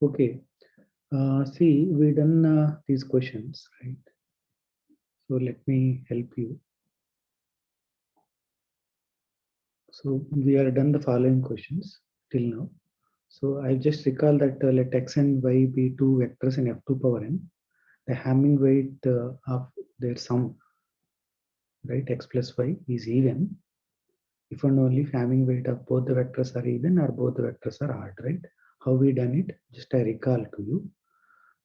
Okay. See, we done these questions, right? So let me help you. So we are done the following questions till now. So I just recall that let x and y be two vectors in f2 power n. The Hamming weight of their sum, right, x plus y is even if and only if Hamming weight of both the vectors are even or both the vectors are odd, right? How we done it? Just I recall to you.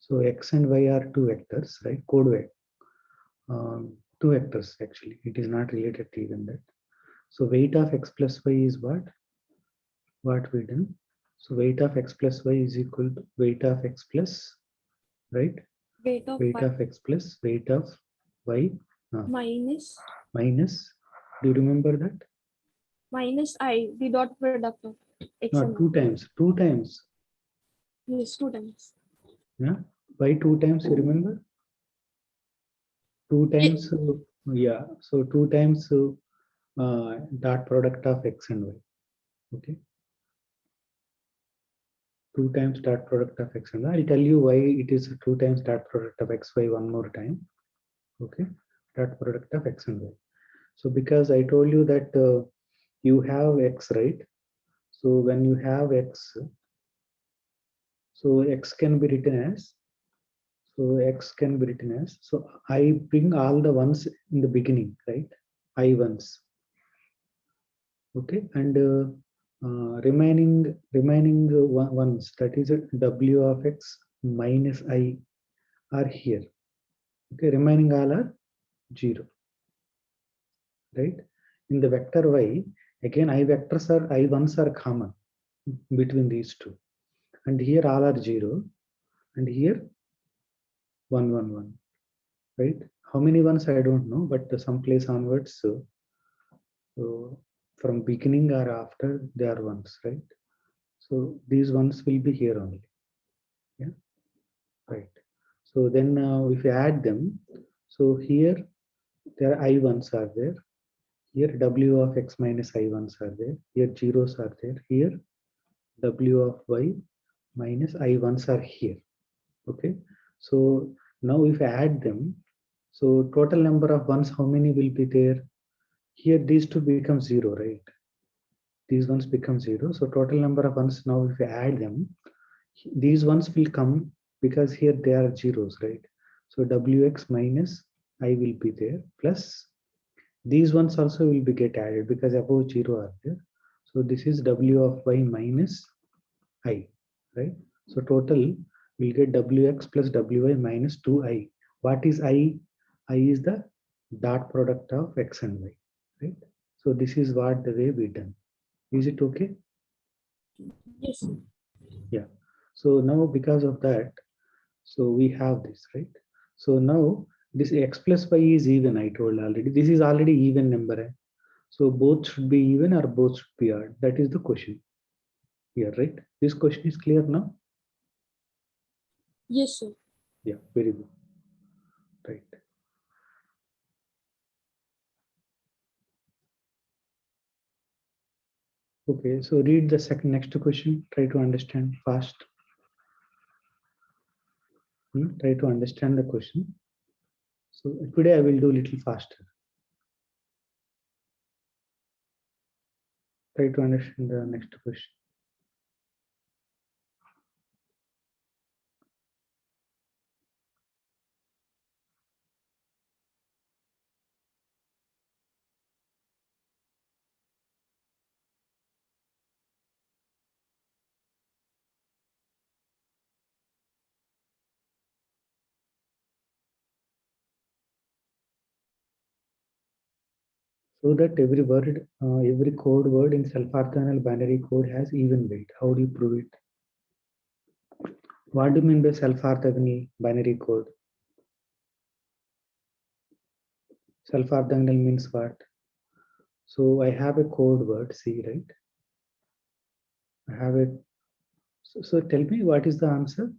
So x and y are two vectors, right? Code vector. Two vectors actually. It is not related to even that. So weight of x plus y is what? What we done? So weight of x plus y is equal to weight of x plus, right? Weight of Weight y of x plus weight of y minus minus. Do you remember that? I, the dot product of x No, and two y. times. Two times. Yes, 2 times. Yeah. Why two times? You remember? Two Ye- times. Yeah. So two times dot product of x and y. Okay. Two times dot product of x and y. I'll tell you why it is two times dot product of x y one more time. Okay. Dot product of x and y. So because I told you that you have x, right? So when you have x, so x can be written as, so x can be written as, so I bring all the ones in the beginning, right? I ones, okay, and remaining ones, that is w of x minus I are here. Okay, remaining all are 0, right? In the vector y, again I vectors are I ones are common between these two, and here all are 0, and here 1 1 1, right? How many ones I don't know, but some place onwards, so from beginning or after they are ones, right? So these ones will be here only. Yeah, right. So then if you add them, so here there are I ones are there. Here w of x minus I ones are there. Here zeros are there. Here w of y minus I ones are here. Okay. So now if I add them, so total number of ones, how many will be there? Here these two become 0, right? These ones become 0. So total number of ones now if we add them, these ones will come because here they are zeros, right? So wx minus I will be there plus these ones also will be get added because above 0 are there. So this is w of y minus I, right? So total will get wx plus wy minus 2I. What is I? I is the dot product of x and y, right? So this is what the way we done. Is it okay? Yes, sir. Yeah. So now because of that, so we have this, right? So now this x plus y is even, I told already. This is already even number. So both should be even or both should be odd. That is the question here, right? This question is clear now? Yes, sir. Yeah, very good. Right. Okay, so read the second next question. Try to understand fast. Try to understand the question. So today I will do little faster. Try to understand the next question. So that every word, every code word in self-orthogonal binary code has even weight. How do you prove it? What do you mean by self-orthogonal binary code? Self-orthogonal means what? So I have a code word C, right? I have a. So tell me what is the answer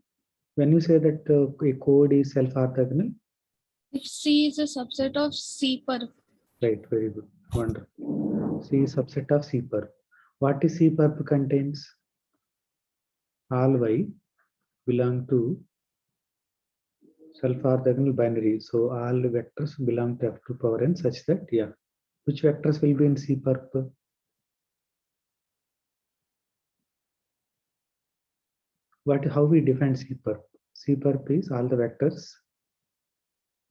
when you say that a code is self-orthogonal? If C is a subset of C per, Right. Very good. Wonderful. C is subset of C perp. What is C perp contains? All y belong to self-orthogonal binary. So all vectors belong to f2 power n such that, yeah, which vectors will be in C-perp? How we define C-perp? C-perp is all the vectors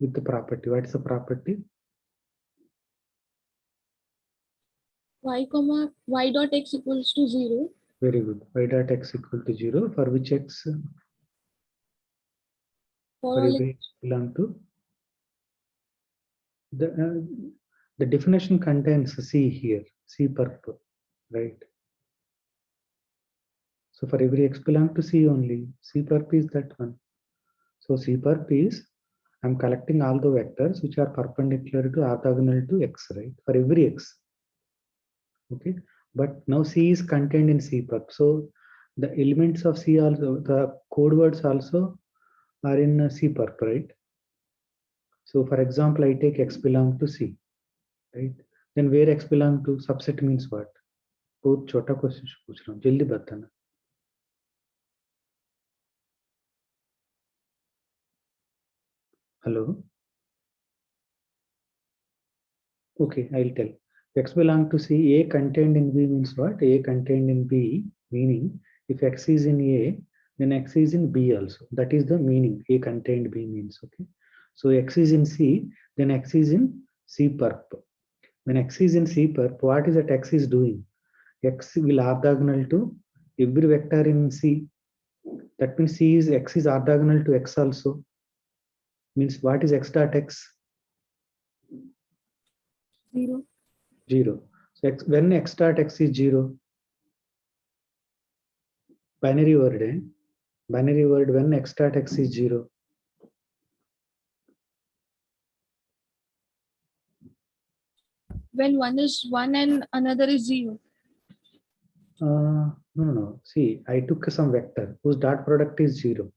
with the property. What is the property? Y dot x equals to 0. Very good. Y dot x equal to 0 for which x? For For all every x belong to the definition contains C here, C-perp, right? So for every x belong to C only, C-perp is that one. So C-perp is, I'm collecting all the vectors which are perpendicular to orthogonal to x, right? For every x. Okay. But now C is contained in C-perp. So the elements of C also, the code words also are in C-perp, right? So for example, I take x belong to C, right? Then where x belong to subset means what? बहुत छोटा question पूछ रहा हूँ, जल्दी बताना. Hello. Okay, I'll tell. X belong to C. A contained in B means what? A contained in B, meaning if X is in A, then X is in B also. That is the meaning. A contained B means, okay. So X is in C, then X is in C perp. When X is in C perp, what is that X is doing? X will orthogonal to every vector in C. That means X is orthogonal to X also. Means what is X dot X? 0. 0. So when X dot X is 0, binary word, binary word when x dot x is 0. When one is 1 and another is 0. No. See, I took some vector whose dot product is 0.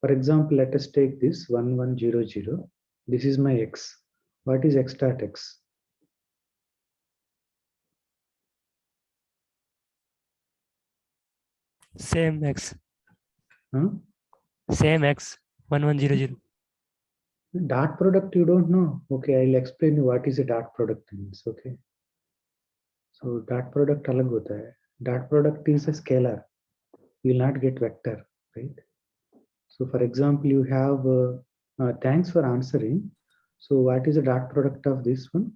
For example, let us take this 1, 1, 0, 0. This is my x. What is x dot x? Same x. Huh? Same x. 1100. Dot product you don't know. Okay, I'll explain you what is a dot product means. Okay. So dot product alag hota hai. Dot product is a scalar. You will not get vector, right? So for example, you have, thanks for answering. So what is the dot product of this one?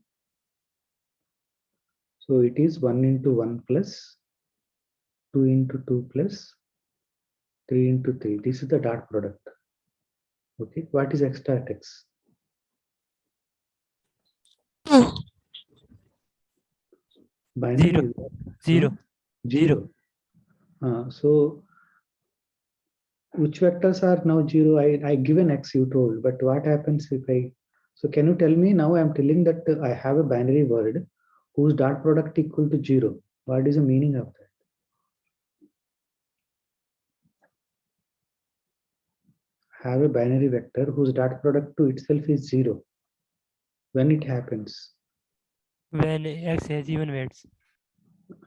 So it is 1 into 1 plus 2 into 2 plus 3 into 3. This is the dot product. Okay. What is x dot x? 2. Binary. 0. 0. So which vectors are now 0? I given x you told, but what happens if I, so can you tell me now? I'm telling that I have a binary word whose dot product equal to 0. What is the meaning of that? Have a binary vector whose dot product to itself is 0. When it happens? When x has even weights.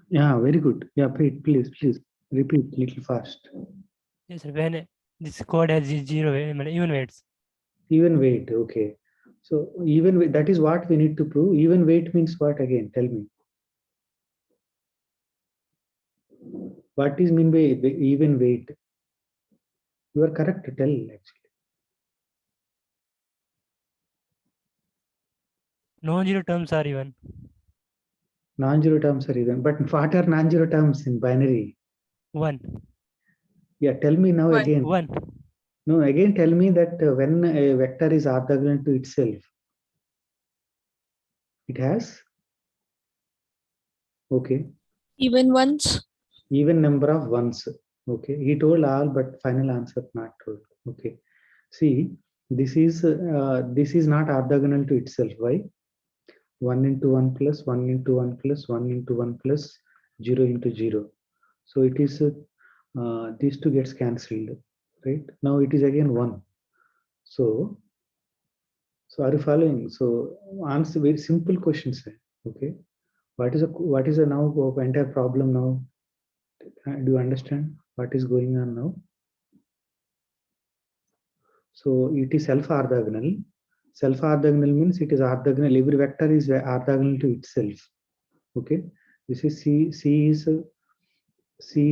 Yeah, very good. Yeah, please repeat little fast. Yes, sir. When this code has 0 even weights. Even weight, okay. So even weight, that is what we need to prove. Even weight means what again? Tell me. What is mean by even weight? You are correct to tell actually. Non-zero terms are even. Non-zero terms are even. But what are non-zero terms in binary? 1. Yeah, tell me now 1. again. 1. No, again tell me that when a vector is orthogonal to itself, it has, okay, Even ones. even number of ones. Okay, he told all, but final answer not told. Okay, see, this is not orthogonal to itself. Why? 1 into 1 plus 1 into 1 plus 1 into 1 plus 0 into 0. So it is these two gets cancelled, right? Now it is again 1. So are you following? So answer very simple questions. Okay, what is a now entire problem now? Do you understand what is going on now? So it is self-orthogonal. Self-orthogonal means it is orthogonal. Every vector is orthogonal to itself. Okay. This is C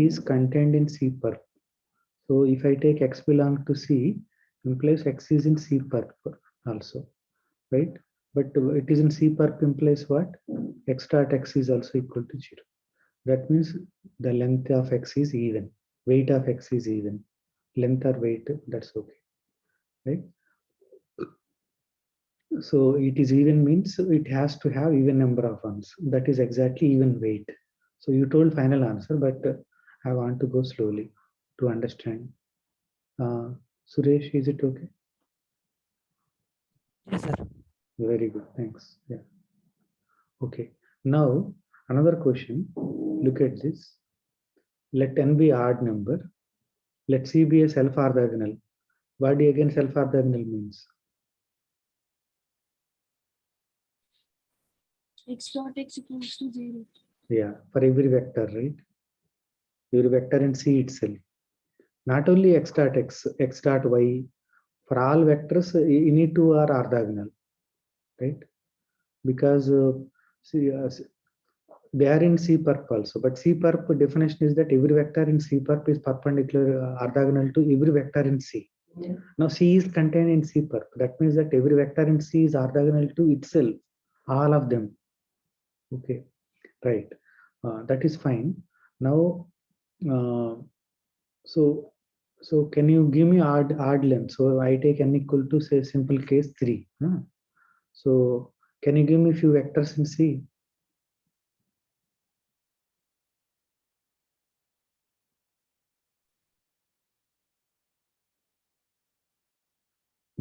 is contained in C perp. So if I take x belong to C, implies x is in C perp also, right? But it is in C perp implies what? X dot x is also equal to 0. That means the length of x is even. Weight of x is even. Length or weight, that's okay, right? So it is even means it has to have even number of ones. That is exactly even weight. So you told final answer, but I want to go slowly to understand. Suresh, is it okay? Yes, sir. Very good, thanks. Yeah. Okay. Now another question. Look at this. Let n be odd number. Let C be a self-orthogonal. What do you again self-orthogonal means? X dot x equals to 0. Yeah, for every vector, right? Every vector in C itself. Not only x dot x, x dot y. For all vectors, any two are orthogonal, right? Because see, they are in C perp also. But C perp definition is that every vector in C perp is perpendicular orthogonal to every vector in C. Yeah. Now C is contained in C perp. That means that every vector in C is orthogonal to itself, all of them. Okay, right. That is fine. Now, uh, so can you give me odd length? So I take n equal to say simple case 3. So can you give me a few vectors in C?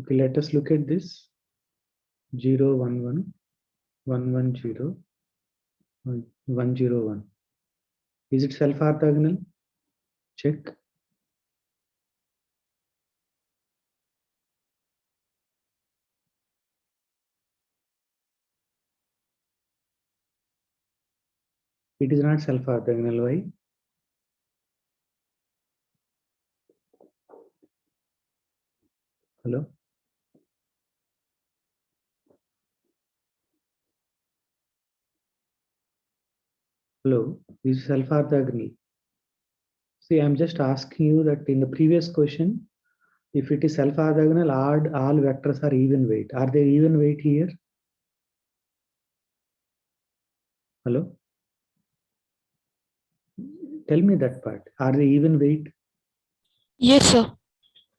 Okay, let us look at this. 0, 1, 1, 1, 1, 0, 1, 0, 1. Is it self-orthogonal? Check. It is not self-orthogonal. Why? Hello? Hello? Is it self-orthogonal? See, I'm just asking you that in the previous question, if it is self-orthogonal, all vectors are even weight. Are they even weight here? Hello? Tell me that part. Are they even weight? Yes, sir.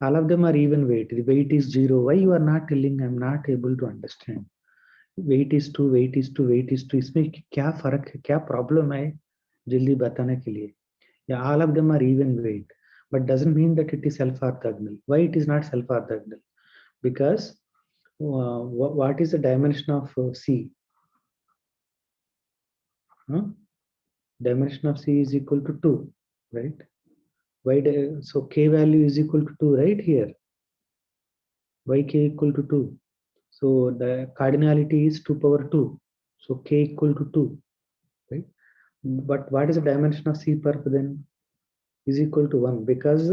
All of them are even weight. The weight is 0. Why you are not telling? I'm not able to understand. Weight is 2, weight is 2, weight is 2. इसमें क्या फर्क है, क्या problem है, जल्दी बताने के लिए. Yeah, all of them are even weight, but doesn't mean that it is self-orthogonal. Why it is not self-orthogonal? Because what is the dimension of C? Huh? Dimension of C is equal to 2, right? Why? So k value is equal to 2, right here. Why k equal to 2? So the cardinality is 2 power 2. So k equal to 2, right? But what is the dimension of C perp then? Is equal to 1, because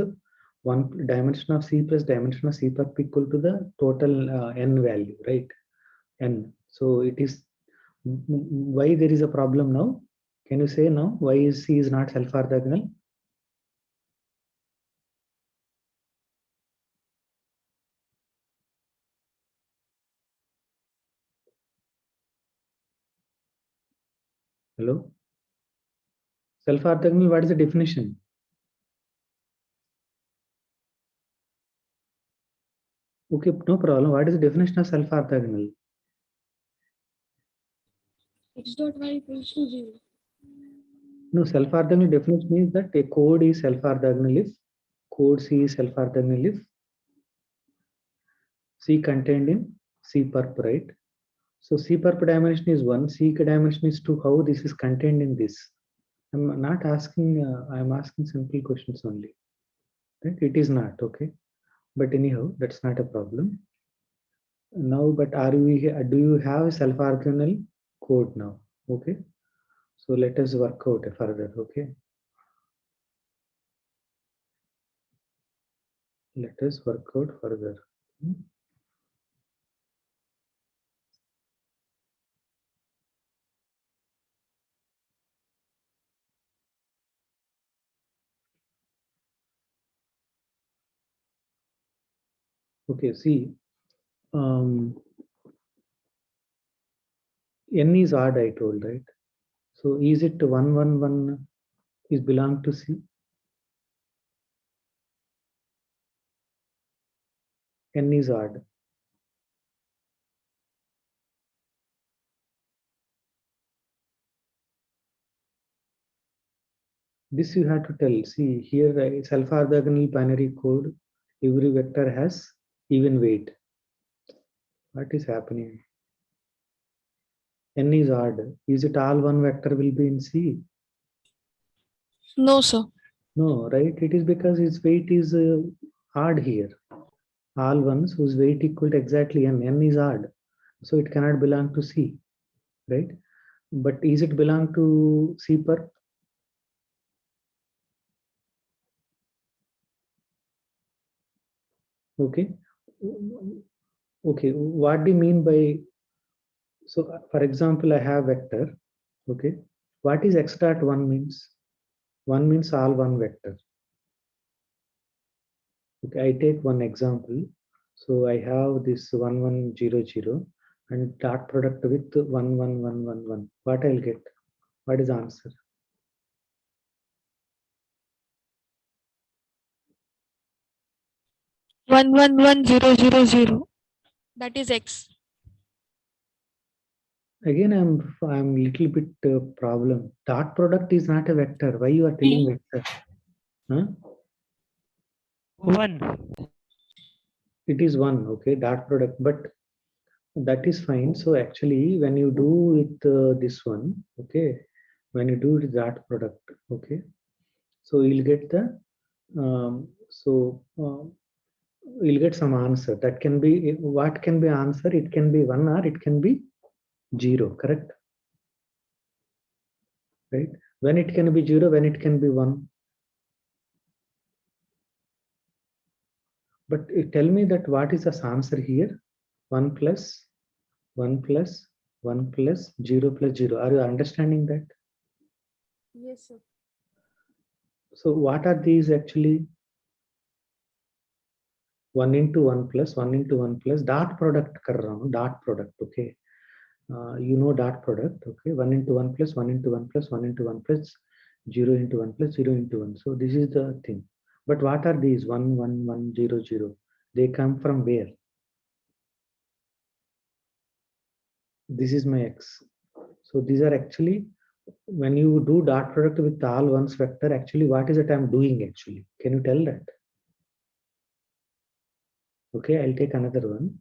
one dimension of C plus dimension of C perp equal to the total n value, right? N. So it is why there is a problem now. Can you say now why is C is not self-orthogonal? Hello? Self-orthogonal, what is the definition? Okay, no problem. What is the definition of self-orthogonal? X dot y equals to 0. No, self-orthogonal definition means that a code is self-orthogonal if code C is self-orthogonal if C contained in C perp, right? So C perp dimension is 1, C dimension is 2. How this is contained in this? I'm not asking, I'm asking simple questions only. Right? It is not, okay? But anyhow, that's not a problem. Now, but do you have self-orthogonal code now? Okay. So let us work out further, okay? Let us work out further. Okay, see, n is odd, I told, right? So is it 1, 1, 1 is belong to C? N is odd. This you have to tell. See, here self-orthogonal binary code, every vector has even weight. What is happening? N is odd. Is it all one vector will be in C? No, sir. No, right? It is because its weight is odd here. All ones whose weight equal to exactly n. N is odd. So it cannot belong to C, right? But is it belong to C per? Okay. Okay. What do you mean by, so for example, I have vector. Okay. What is x dot 1 means? 1 means all one vector. Okay, I take one example. So I have this 1 1 0 0 and dot product with 1 1 1 1 1. What I'll get? What is the answer? 111000. That is X. Again, I'm little bit problem. Dot product is not a vector. Why you are telling vector? Huh? 1. It is one. Okay, dot product, but that is fine. So actually, when you do with this one, okay, when you do with dot product, okay, so you'll get the you'll get some answer. That can be, what can be answer? It can be 1 or it can be 0. Correct? Right? When it can be 0, when it can be 1. But tell me that what is the answer here? 1 plus 1 plus 1 plus 0 plus 0. Are you understanding that? Yes, sir. So what are these actually? 1 into 1 plus 1 into 1 plus dot product कर रहा हूँ, dot product. Okay, you know dot product. Okay, 1 into 1 plus 1 into 1 plus 1 into 1 plus 0 into 1 plus 0 into 1. So this is the thing. But what are these 1 1 1 0 0? They come from where? This is my x. So these are actually, when you do dot product with all ones vector, actually what is it I'm doing actually? Can you tell that? Okay, I'll take another one.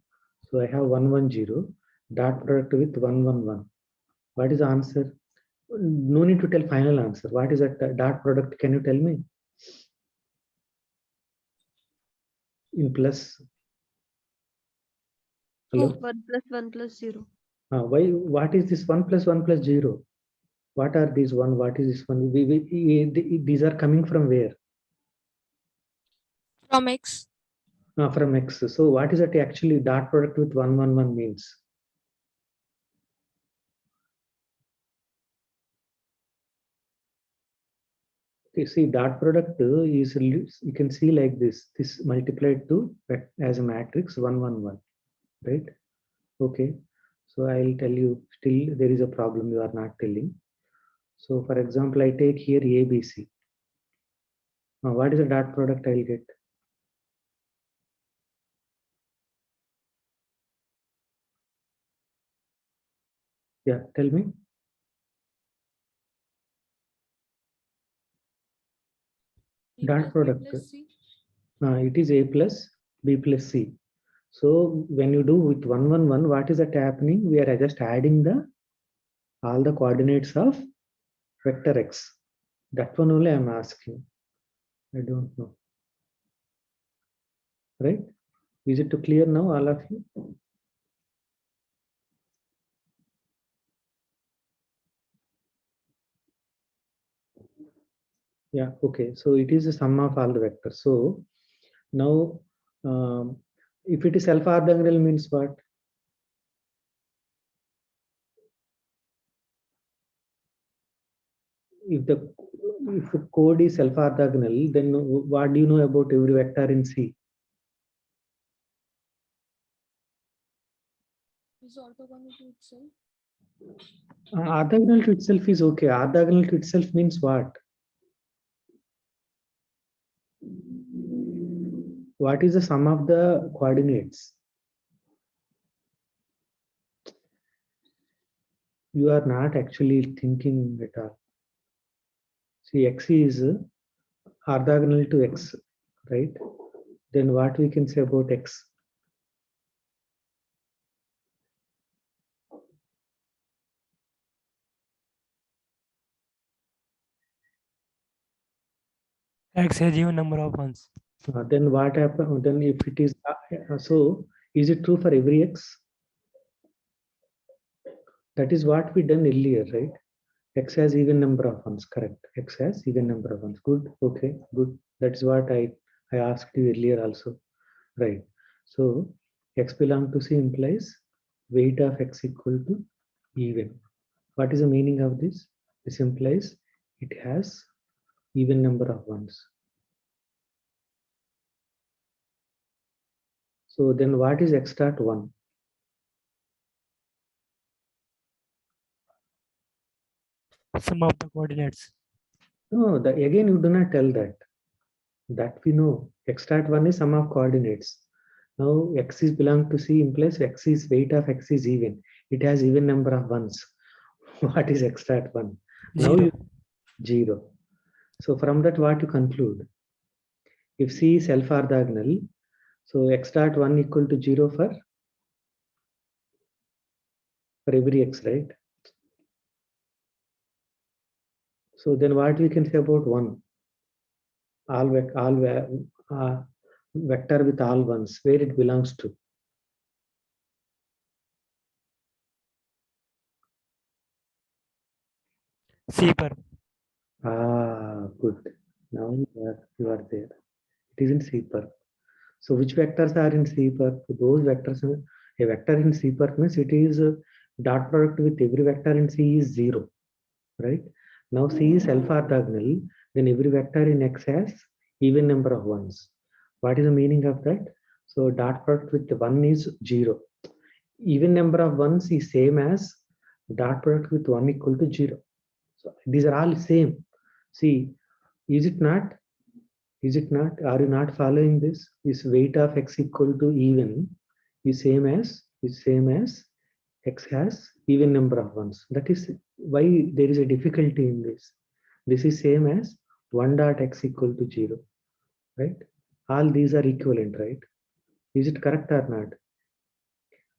So I have 1 1 0 dot product with 1 1 1. What is the answer? No need to tell final answer. What is that dot product? Can you tell me? In plus. Hello? 1 plus 1 plus 0. Why? What is this 1 plus 1 plus 0? What are these one? What is this one? These are coming from where? From X. From X. So what is that actually dot product with 1 1 1 means? Okay, see dot product is, you can see like this. This multiplied to as a matrix 1 1 1, right? Okay. So I'll tell you, still there is a problem you are not telling. So for example, I take here ABC. Now what is the dot product I'll get? Yeah, tell me. B Dot plus B product. plus C. It is A plus B plus C. So when you do with 1 1 1, what is that happening? We are just adding the all the coordinates of vector x. That one only I'm asking. I don't know. Right? Is it clear now, all of you? Yeah, okay. So it is the sum of all the vectors. So now If it is self-orthogonal means what? If the code is self-orthogonal, then what do you know about every vector in C? Is orthogonal to itself. Orthogonal to itself is okay. Orthogonal to itself means what? What is the sum of the coordinates? You are not actually thinking at all. See, x is orthogonal to x, right? Then what we can say about x? X has even number of ones. Then what happen? Then if it is so, is it true for every x? That is what we done earlier, right? X has even number of ones, correct? X has even number of ones. Good. Okay. Good. That's what I asked you earlier also, right? So x belong to C implies weight of x equal to even. What is the meaning of this? This implies it has even number of ones. So then what is x dot 1? Sum of the coordinates. No, again you do not tell that. That we know. X dot 1 is sum of coordinates. Now x is belong to C implies x is weight of x is even. It has even number of ones. What is x dot 1? Now you 0. So from that what you conclude? If C is self-orthogonal, so x dot 1 equal to 0 for every x, right? So then what we can say about 1? Vector with all ones, where it belongs to? C per. Good. Now you are there. It is in C per. So which vectors are in C per? Those vectors, a vector in C per means it is dot product with every vector in C is 0, right? Now C is self-orthogonal, then every vector in X has even number of ones. What is the meaning of that? So dot product with 1 is 0. Even number of ones is same as dot product with 1 equal to 0. So these are all same. See, is it not? Is it not? Are you not following this? This weight of x equal to even is same as x has even number of ones. That is why there is a difficulty in this. This is same as 1 dot x equal to 0, right? All these are equivalent, right? Is it correct or not?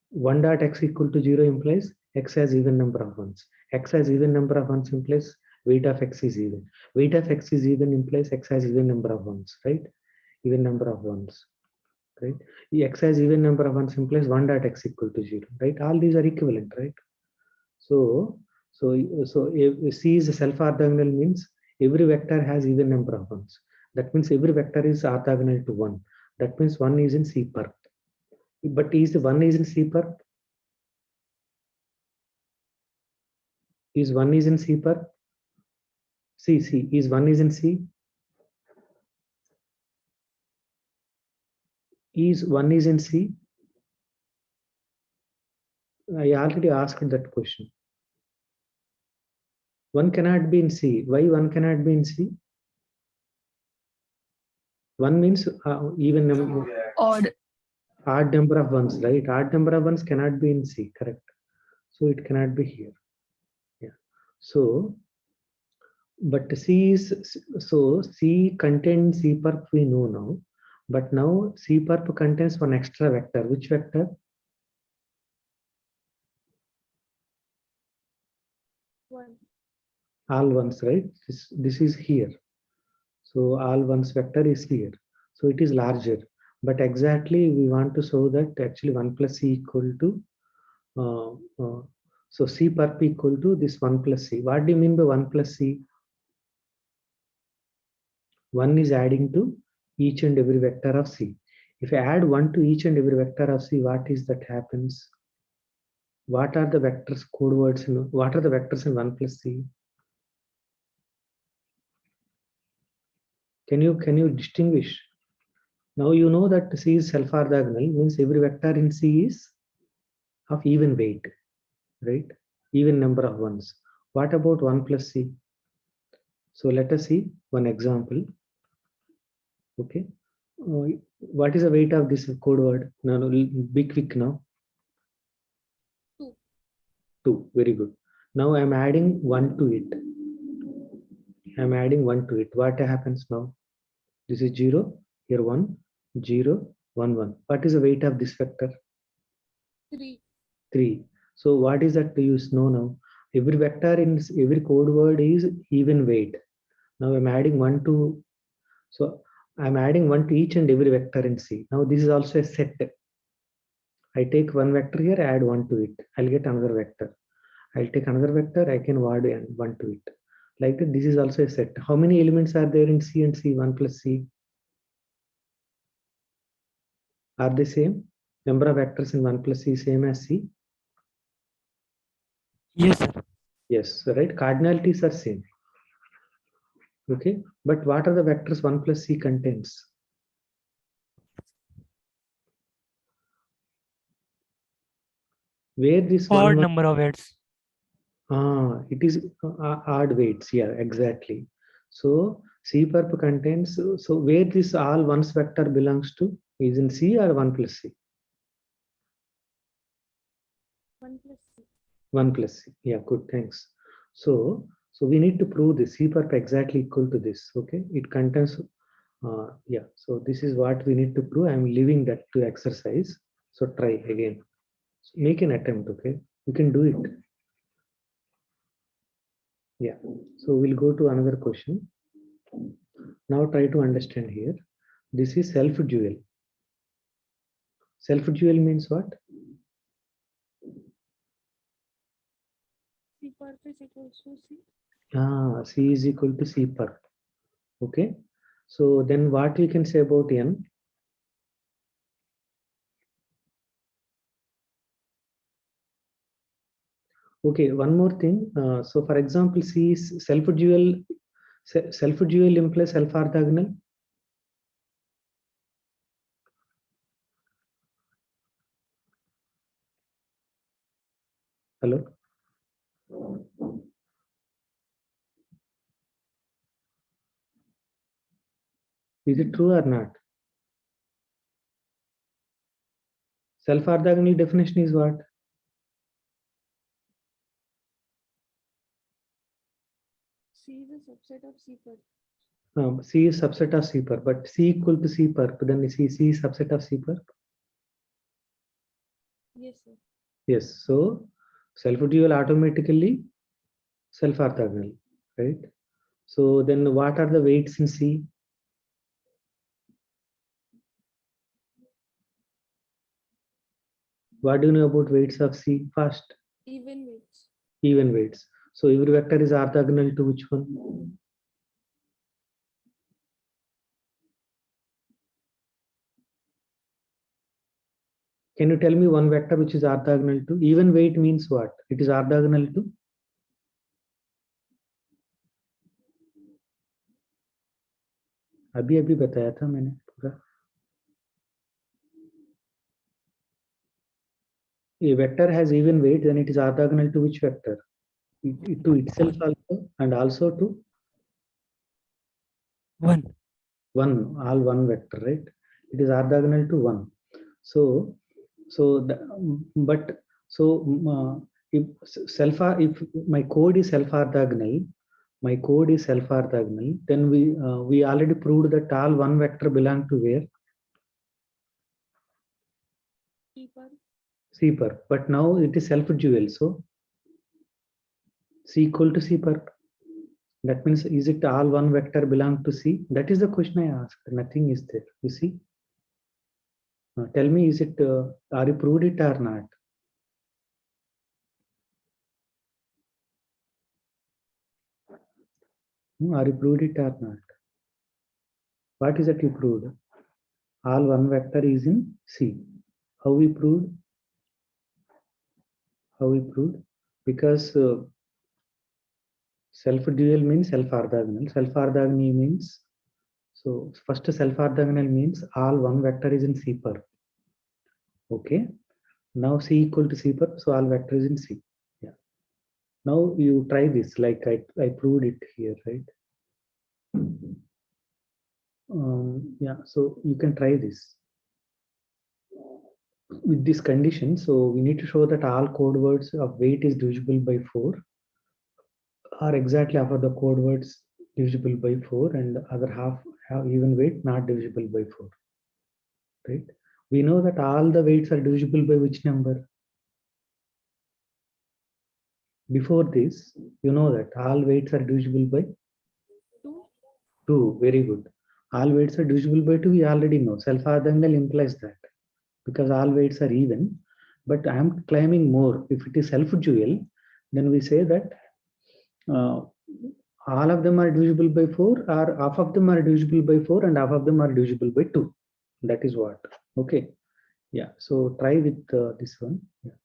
1 dot x equal to 0 implies x has even number of ones. X has even number of ones implies weight of x is even. Weight of x is even implies x has even number of ones, right? Even number of ones, right? X has even number of ones implies 1 dot x equal to 0, right? All these are equivalent, right? So, so if C is a self-orthogonal means every vector has even number of ones. That means every vector is orthogonal to 1. That means 1 is in C per. But is 1 is in C per? Is 1 is in C per? C. Is 1 is in C? Is 1 is in C? I already asked that question. 1 cannot be in C. Why 1 cannot be in C? 1 means even number. Odd number of ones, right? Odd number of ones cannot be in C, correct? So it cannot be here. Yeah. So, but C is so C contains C perp we know now, but now C perp contains one extra vector. Which vector? 1. All ones, right? This is here. So all ones vector is here. So it is larger. But exactly we want to show that actually 1 plus C equal to uh, uh, so C perp equal to this 1 plus C. What do you mean by 1 plus C? 1 is adding to each and every vector of C. If I add 1 to each and every vector of C, what is that happens? What are the vectors code words? What are the vectors in 1 plus C? Can you distinguish? Now you know that C is self-orthogonal, means every vector in C is of even weight, right? Even number of ones. What about 1 plus C? So let us see one example. Okay. What is the weight of this code word? No, be quick now. 2. 2. Very good. Now I'm adding 1 to it. I'm adding 1 to it. What happens now? This is 0, here 1, 0, 1, 1. What is the weight of this vector? 3. 3. So what is that you know now? Every vector in every code word is even weight. Now I'm adding 1 to, so I'm adding 1 to each and every vector in C. Now this is also a set. I take one vector here, add 1 to it. I'll get another vector. I'll take another vector, I can add 1 to it. Like that, this is also a set. How many elements are there in C and C? 1 plus C. Are they same? Number of vectors in 1 plus C same as C? Yes, sir. Yes, right. Cardinalities are same. Okay, but what are the vectors 1 plus C contains? Where this Odd 1 number of heads. it is odd weights. Yeah, exactly. So C perp contains, so where this all ones vector belongs to is in C or 1 plus C? 1 plus C. 1 plus C. Yeah, good, thanks. So we need to prove this C perp exactly equal to this. Okay, it contains, yeah. So this is what we need to prove. I'm leaving that to exercise. So try again. Make an attempt. Okay, you can do it. Yeah. So we'll go to another question. Now try to understand here. This is self-dual. Self-dual means what? C perp is equals to C. C is equal to C perp. Okay. So then what we can say about N? Okay, one more thing. So for example, C is self-dual. Self-dual implies self-orthogonal. Hello. Is it true or not? Self-orthogonal definition is what? C is a subset of C perp. C is subset of C perp, but C equal to C perp, then C is subset of C perp. Yes, sir. Yes. So self-dual automatically self-orthogonal, right? So then what are the weights in C? What do you know about weights of C? First, Even weights. even weights. So every vector is orthogonal to which one? Can you tell me one vector which is orthogonal to? Even weight means what? It is orthogonal to? अभी अभी बताया था मैंने पूरा. A vector has even weight, then it is orthogonal to which vector? To itself also, and also to 1. all one vector, right? It is orthogonal to 1. So but so if if my code is self orthogonal, then we already proved that all one vector belong to where? C perp. C perp. But now it is self dual, so C equal to C perp. That means, is it all one vector belong to C? That is the question I asked. Nothing is there. You see? Tell me, is it? Are you proved it or not? Are you proved it or not? What is that you proved? All one vector is in C. How we proved? How we proved? Because self-dual means self-orthogonal. Self-orthogonal means, so first self-orthogonal means all one vector is in C per. Okay. Now C equal to C per, so all vector is in C. Yeah. Now you try this, like I proved it here, right? Yeah, so you can try this with this condition. So we need to show that all code words of weight is divisible by 4, or exactly half of the code words divisible by 4, and the other half have even weight not divisible by 4, right? We know that all the weights are divisible by which number? Before this, you know that all weights are divisible by 2. 2. Very good. All weights are divisible by 2, we already know. Self-orthogonal implies that, because all weights are even. But I am claiming more. If it is self-dual, then we say that uh, all of them are divisible by 4, or half of them are divisible by 4 and half of them are divisible by 2. That is what. Okay. Yeah. So try with this one. Yeah.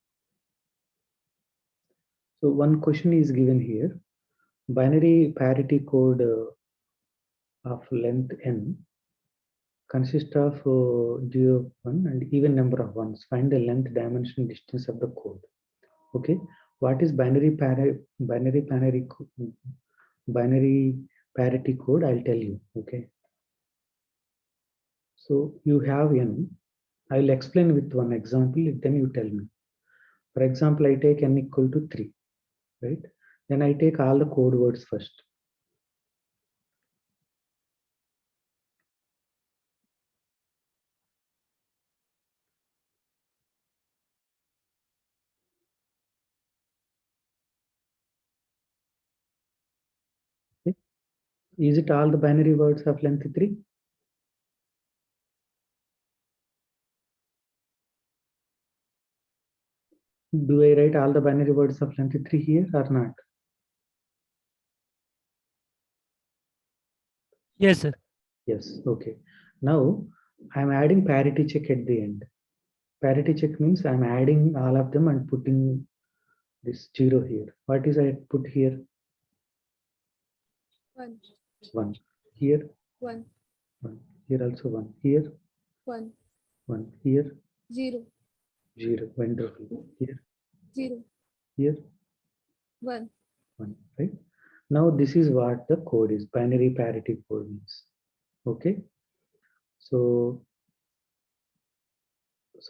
So one question is given here. Binary parity code of length n consists of 0, 1 and even number of ones. Find the length, dimension, distance of the code. Okay. What is binary parity code? I'll tell you. Okay. So you have n. I will explain with one example, then you tell me. For example, I take n equal to 3, right? Then I take all the code words first. Okay. Is it all the binary words of length 3? Do I write all the binary words of length 3 here or not? Yes, sir. Yes. Okay. Now I'm adding parity check at the end. Parity check means I'm adding all of them and putting this 0 here. What is I put here? 1. 1. Here 1. 1. Here also 1. Here 1. 1. Here 0. 0. Wonderful. Here 0. here 1. 1. Right. Now this is what the code is. Binary parity code means. Okay. So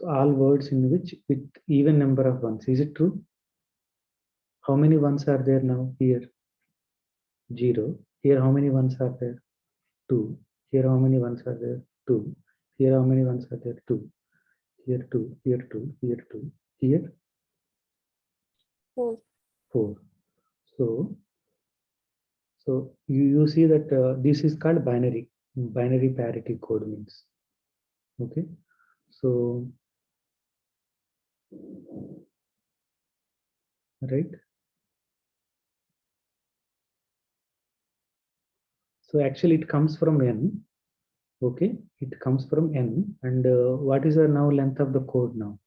all words in which with even number of ones. Is it true? How many ones are there now? Here 0. Here how many ones are there? 2. Here how many ones are there? 2. Here how many ones are there? 2. Here 2. Here 2. Here 2. Here 4. 4. So you see that this is called binary parity code means. Okay. So right. So actually it comes from n. Okay, it comes from n, and what is the now length of the code now?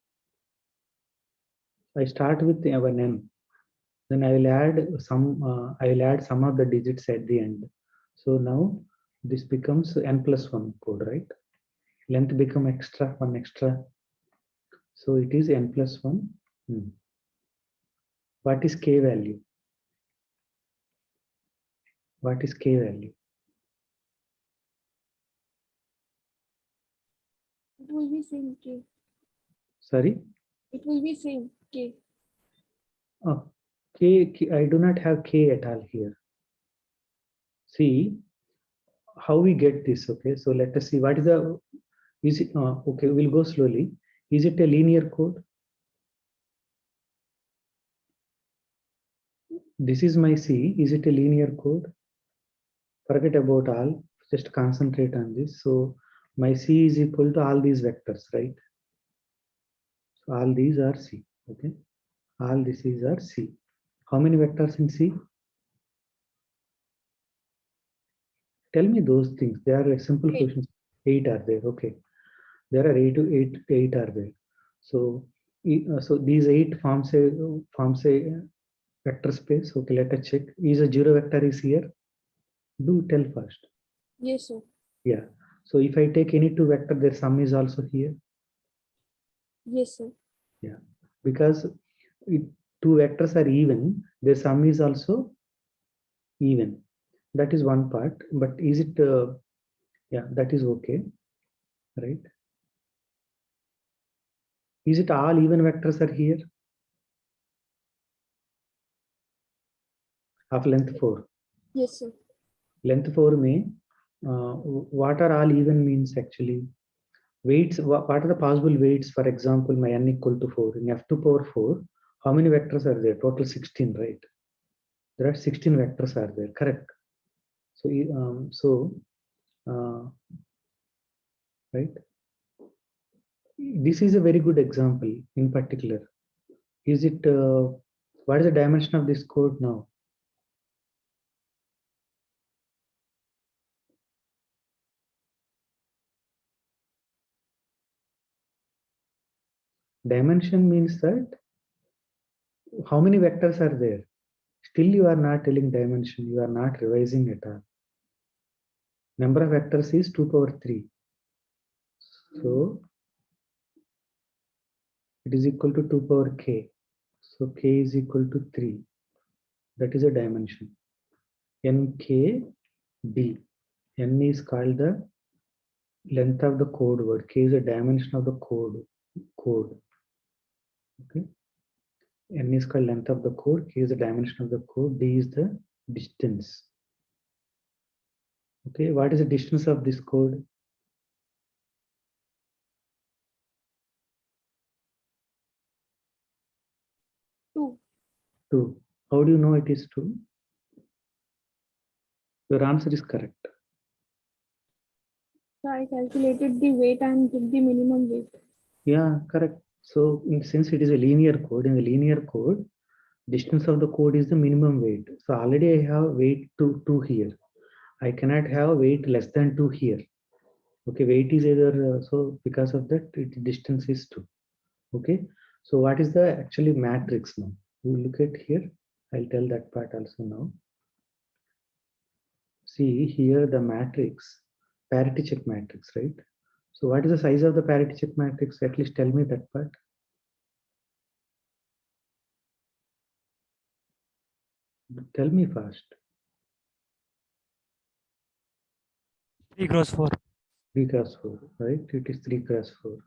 I start with one n, then I will add some. I will add some of the digits at the end. So now this becomes n plus 1 code, right? Length become extra, one extra. So it is n plus 1. What is k value? What is k value? It will be same K. Sorry? It will be same K. Oh, k. I do not have k at all here. See how we get this. Okay, so let us see what is the. Is it okay? We'll go slowly. Is it a linear code? This is my C. Is it a linear code? Forget about all. Just concentrate on this. So my C is equal to all these vectors, right? So all these are C. Okay. All these are C. How many vectors in C? Tell me those things. They are simple 8. questions. 8 are there. Okay. There are eight are there. So, so these 8 forms a vector space. Okay, let us check. Is a 0 vector is here? Do tell first. Yes, sir. Yeah. So if I take any 2 vector, their sum is also here. Yes, sir. Yeah. Because 2 vectors are even, their sum is also even. That is one part. But is it? Yeah, that is okay, right? Is it all even vectors are here of length 4? Yes, sir. Length 4 may, what are all even means actually? Weights, what are the possible weights? For example, my n equal to 4. In f2 power 4, how many vectors are there? Total 16, right? There are 16 vectors are there, correct? So, right? This is a very good example in particular. Is it, what is the dimension of this code now? Dimension means that how many vectors are there? Still you are not telling dimension, you are not revising at all. Number of vectors is 2 power 3. So it is equal to 2 power k. So k is equal to 3. That is a dimension. nkd. N is called the length of the code word. K is a dimension of the code. Okay. N is called length of the code. K is the dimension of the code. D is the distance. Okay. What is the distance of this code? 2. 2. How do you know it is 2? Your answer is correct. So I calculated the weight and took the minimum weight. Yeah, correct. So since it is a linear code, in the linear code, distance of the code is the minimum weight. So already I have weight 2 here. I cannot have weight less than 2 here. Okay, weight is either, so because of that, distance is 2. Okay, so what is the actually matrix now? You look at here. I'll tell that part also now. See here the matrix, parity check matrix, right? So what is the size of the parity check matrix? At least tell me that part. Tell me fast. 3 cross 4. 3 cross 4, right? It is 3 cross 4.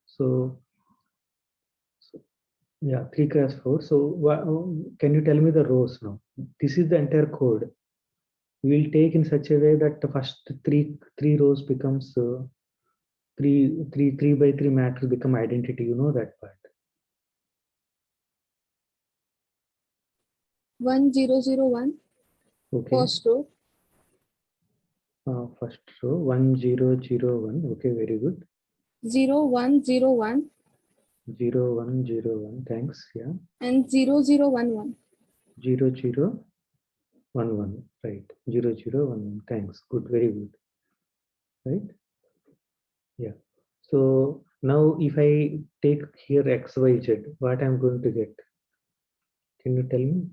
So, yeah, 3 cross 4. So can you tell me the rows now? This is the entire code. We will take in such a way that the first three rows becomes 3 by 3 matrix become identity. You know that part. 1001. Okay. First row. First row 1001. Okay, very good. 0101. 0101. Thanks. Yeah. And 0011. 0011. Right. 0011. Thanks. Good. Very good. Right. Yeah. So now if I take here X, Y, Z, what I'm going to get? Can you tell me?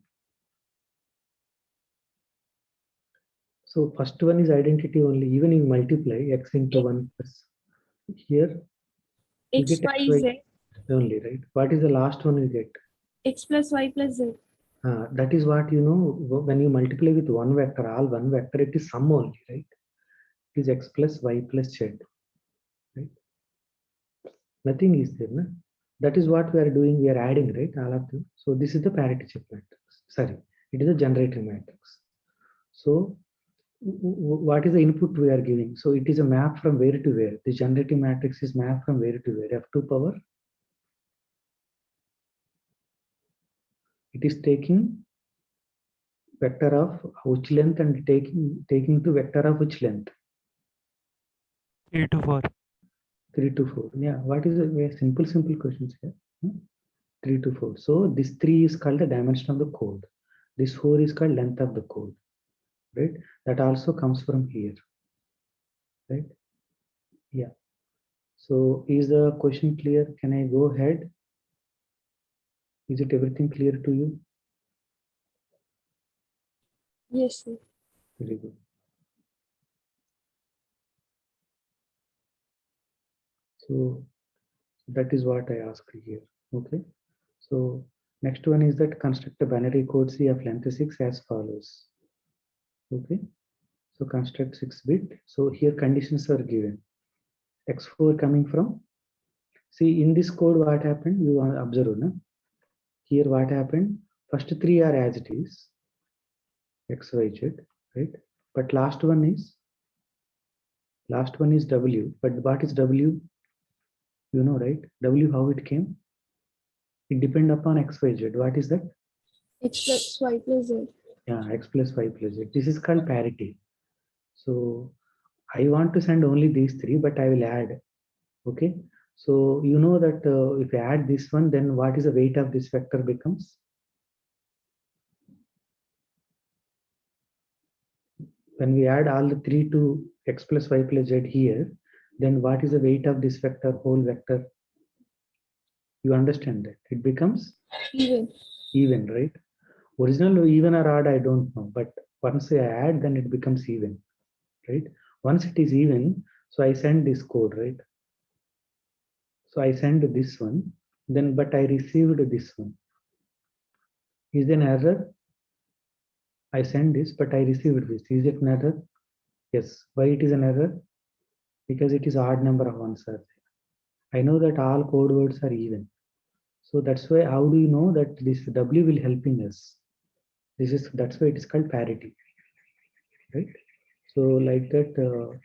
So first one is identity only. Even you multiply X into 1 plus here, you get X, Y XYZ. only, right? What is the last one you get? X plus Y plus Z. That is what you know when you multiply with one vector, all one vector, it is sum only, right? It is X plus Y plus Z, right? Nothing is there, no? That is what we are doing. We are adding, right? All of them. So this is the parity check matrix. Sorry, it is a generating matrix. So what is the input we are giving? So it is a map from where to where. The generating matrix is map from where to where. F2 power. It is taking vector of which length and taking to vector of which length? 3 to 4. 3 to 4. Yeah. What is the simple questions here? 3 to 4. So this 3 is called the dimension of the code. This 4 is called length of the code. Right? That also comes from here. Right? Yeah. So is the question clear? Can I go ahead? Is it everything clear to you? Yes, sir. Very good. So that is what I asked here. Okay. So next one is that construct a binary code C of length 6 as follows. Okay. So construct 6-bit. So here conditions are given. X4 coming from. See in this code what happened? You observe, no? Here what happened? First three are as it is. X, Y, Z, right? But last one is W. But what is W? You know, right? W, how it came? It depend upon X, Y, Z. What is that? X plus Y plus Z. Yeah, X plus Y plus Z. This is called parity. So I want to send only these three, but I will add. Okay. So you know that if I add this one, then what is the weight of this vector becomes? When we add all the three to X plus Y plus Z here, then what is the weight of this vector, whole vector? You understand that it becomes Even. right? Original even or odd, I don't know, but once I add, then it becomes even, right? Once it is even, so I send this code, right? So I send this one, then but I received this one. Is there an error? I send this, but I received this. Is it an error? Yes. Why it is an error? Because it is odd number of ones are there. I know that all code words are even. So that's why, how do you know that this W will helping us? That's why it is called parity, right? So like that,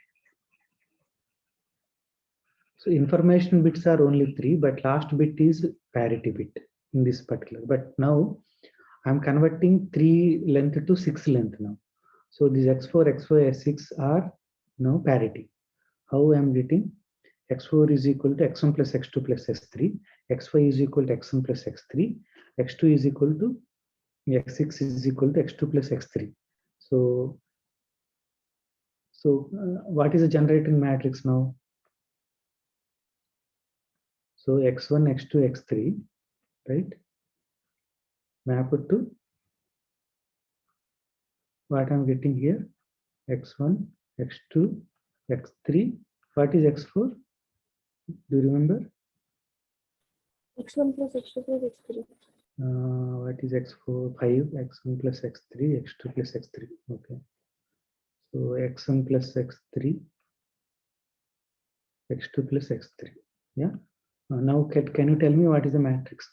so information bits are only 3, but last bit is parity bit in this particular. But now I'm converting 3 length to 6 length now. So these X4, X5, S6 are now parity. How I'm getting? X4 is equal to X1 plus X2 plus S3. X5 is equal to X1 plus X3. X2 is equal to X6 is equal to X2 plus X3. So what is the generating matrix now? So X1, X2, X3, right? Map it to what I'm getting here. X1, X2, X3. What is X4? Do you remember? X1 plus X2 plus X3. What is X4? 5, X1 plus X3, X2 plus X3. Okay. So X1 plus X3, X2 plus X3. Yeah. Now can you tell me what is the matrix?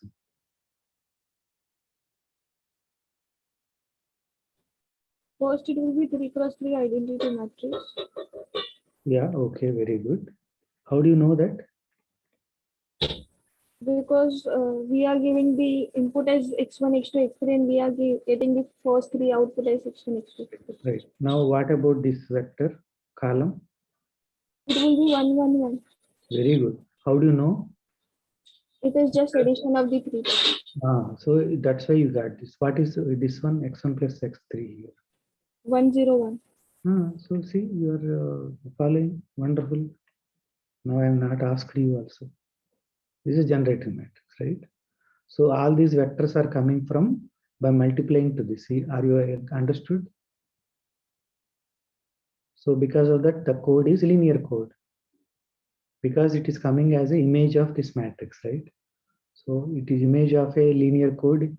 First, it will be 3 cross 3 identity matrix. Yeah. Okay. Very good. How do you know that? Because we are giving the input as X1, X2, X3, and we are getting the first 3 output as X1, X2, X3. Right. Now what about this vector column? It will be 1, 1, 1. Very good. How do you know? It is just addition of the 3. So that's why you got this. What is this one? X1 plus X3 here. 1, 0, 1. So see, you are following. Wonderful. Now I am not asked you also. This is generating matrix, right? So all these vectors are coming from by multiplying to this. See, are you understood? So because of that, the code is linear code because it is coming as an image of this matrix, right? So it is image of a linear code.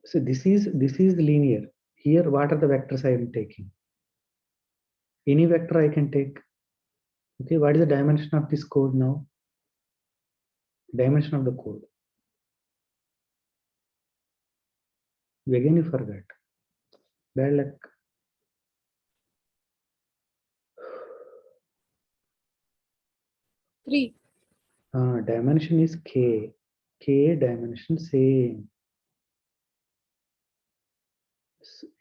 So this is linear. Here, what are the vectors I am taking? Any vector I can take. Okay, what is the dimension of this code now? Dimension of the code. Again, you forgot. Bad luck. 3. Dimension is k. K dimension same.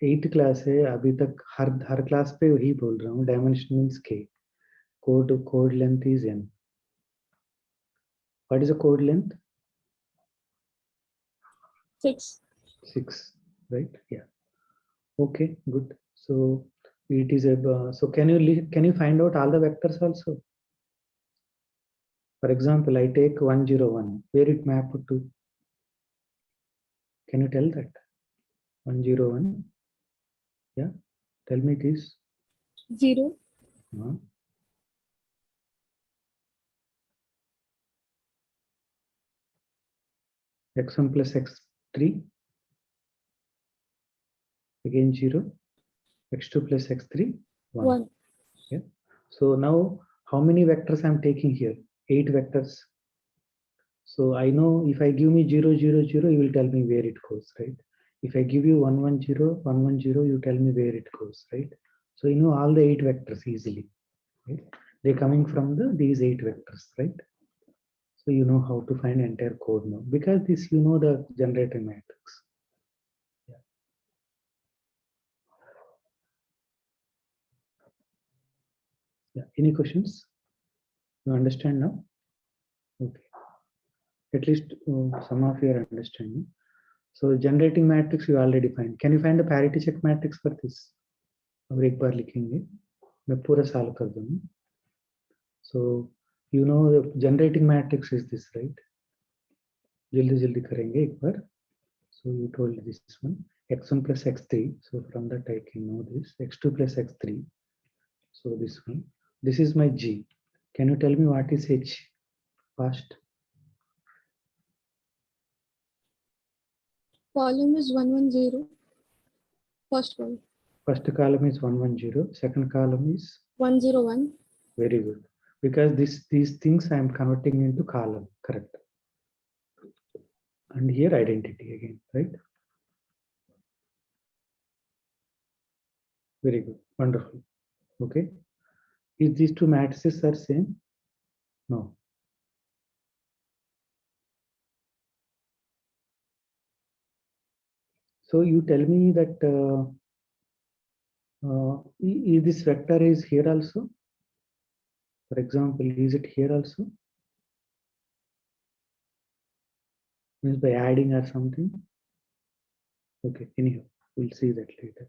8th class है अभी तक हर class पे वही बोल रहा हूँ dimension means के code length is n. What is the code length? 6. 6, right? Yeah. Okay, good. So it is a so can you find out all the vectors also? For example, I take 101. Where it map to? Can you tell that? 101. Yeah. Tell me this. 0. X1 plus x3. Again 0. X2 plus x3. 1. Yeah. So now how many vectors I'm taking here? 8 vectors. So I know if I give me 0, 0, 0, you will tell me where it goes, right? If I give you 1, 1, 0, 1, 1, 0, you tell me where it goes, right? So you know all the 8 vectors easily, right? They're coming from these 8 vectors, right? So you know how to find entire code now because this you know the generator matrix. Yeah. Yeah. Any questions? You understand now? Okay. At least some of you are understanding. So generating matrix you already find. Can you find the parity check matrix for this? और एक बार लिखेंगे मैं पूरा solve कर दूंगा. So you know the generating matrix is this, right? जल्दी जल्दी करेंगे एक बार. So you told this one x1 plus x3. So from that I can know this x2 plus x3. So this one. This is my G. Can you tell me what is H? Fast. Column is 110. First column. First column is 110. Second column is 101. very good because these things I am converting into column. Correct. And here identity again, right? Very good. Wonderful. Okay. Is these two matrices are same? No. So you tell me that is this vector is here also? For example, is it here also? Means by adding or something? Okay, anyhow, we'll see that later.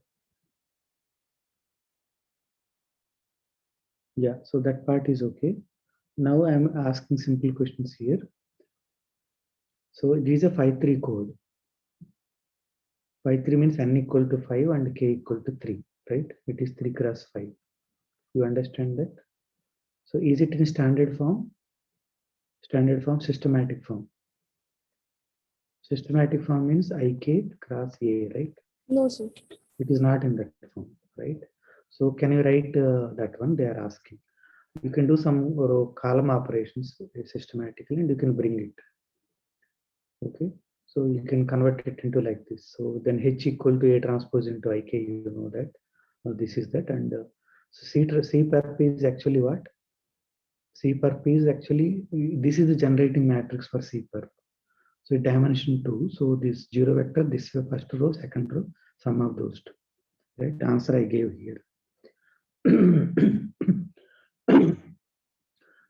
Yeah, so that part is okay. Now I'm asking simple questions here. So it is a 5-3 code. 5-3 means n equal to 5 and k equal to 3, right? It is 3 cross 5. You understand that? So is it in standard form? Standard form, systematic form. Systematic form means ik cross a, right? No, sir. It is not in that form, right? So can you write that one? They are asking. You can do some column operations systematically and you can bring it. Okay. So you can convert it into like this. So then H equal to A transpose into IK, you know that. This is that. And so C perp is actually what? C perp is actually, this is the generating matrix for C perp. So dimension 2. So this 0 vector, this is the first row, second row, sum of those two. Right? Answer I gave here.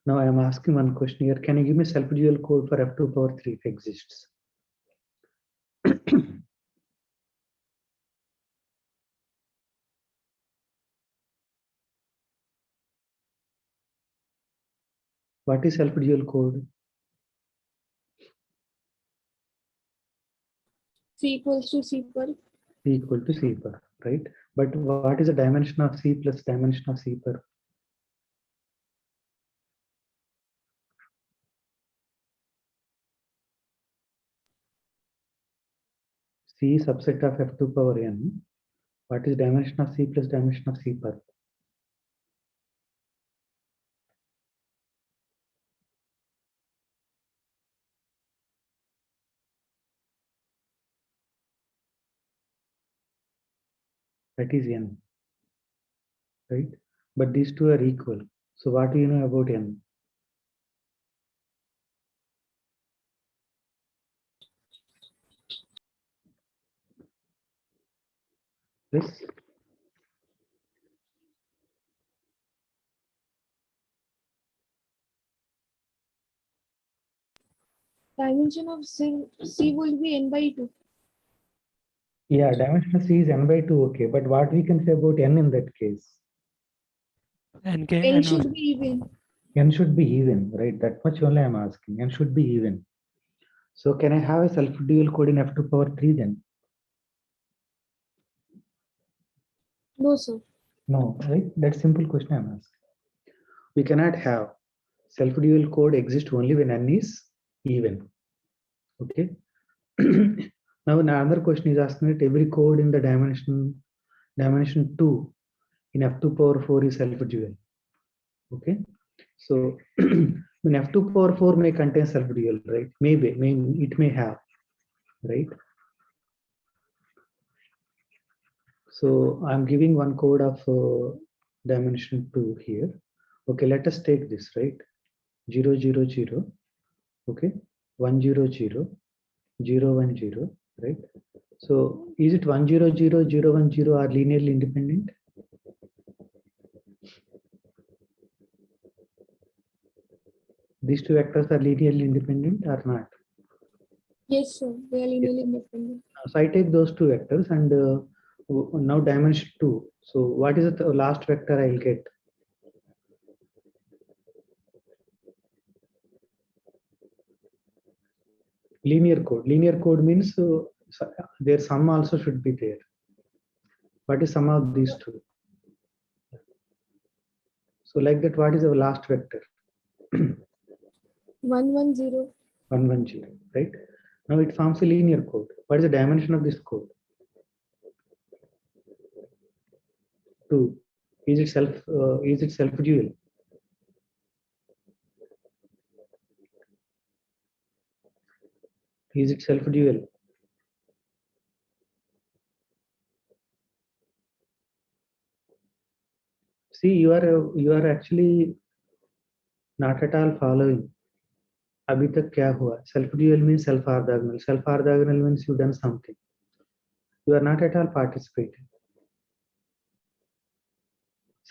Now I am asking one question here. Can you give me self-dual code for f2 power 3 if exists? What is self-dual code? C equals to C per. C equal to C per, right? But what is the dimension of C plus dimension of C per? C subset of f2 power n. What is dimension of C plus dimension of C per? That is n, right? But these two are equal. So what do you know about n? Yes. Dimension of C will be n by 2. Yeah, dimension of C is n by 2, okay. But what we can say about n in that case? NK N and should be even. N should be even, right? That much only I'm asking. N should be even. So can I have a self-dual code in f2 power 3 then? No, sir. No, right? That's simple question I'm asking. We cannot have self-dual code exist only when n is even. Okay. Now another question is asking that every code in the dimension 2 in f2 power 4 is self-dual. Okay. So when f2 power 4 may contain self-dual, right? Maybe it may have, right? So I'm giving one code of dimension 2 here. Okay, let us take this, right? 0, 0, 0, okay, 1, 0, 0, 0, 1, 0, right? So is it 1, 0, 0, 0, 1, 0 are linearly independent? These two vectors are linearly independent or not? Yes, sir. They are linearly independent. So I take those two vectors and now dimension 2. So what is the last vector I'll get? Linear code. Linear code means their sum also should be there. What is sum of these two? So like that, what is the last vector? 110. 110, right? Now it forms a linear code. What is the dimension of this code? 2. Is it self-dual? Is it self-dual? See, you are actually not at all following. अभी तक क्या हुआ? Self-dual means self-orthogonal. Self-orthogonal means you done something. You are not at all participating.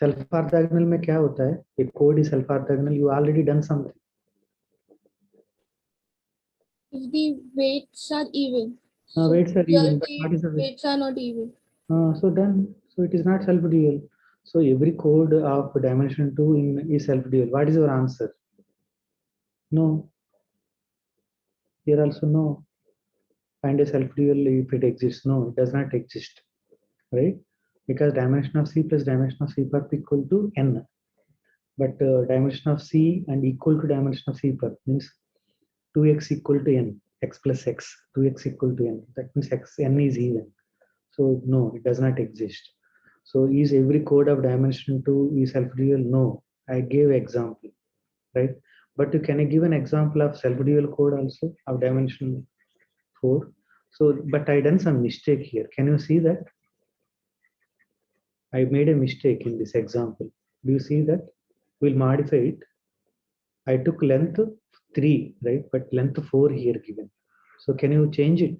Self-orthogonal में क्या होता है? If code is self-orthogonal, you already done something. If the weights are even. Weights are here even, but the what is the weight? weights are not even. So done. So it is not self-dual. So every code of dimension 2 is self-dual. What is your answer? No. Here also no. Find a self-dual if it exists. No, it does not exist. Right? Because dimension of C plus dimension of C perp equal to n. But dimension of C and equal to dimension of C perp means 2x equal to n. X plus x. 2x equal to n. That means n is even. So no, it does not exist. So is every code of dimension 2 is self-dual? No. I gave example, right? But can I give an example of self-dual code also of dimension 4? So, but I done some mistake here. Can you see that? I made a mistake in this example. Do you see that? We'll modify it. I took length 3, right? But length 4 here given. So can you change it?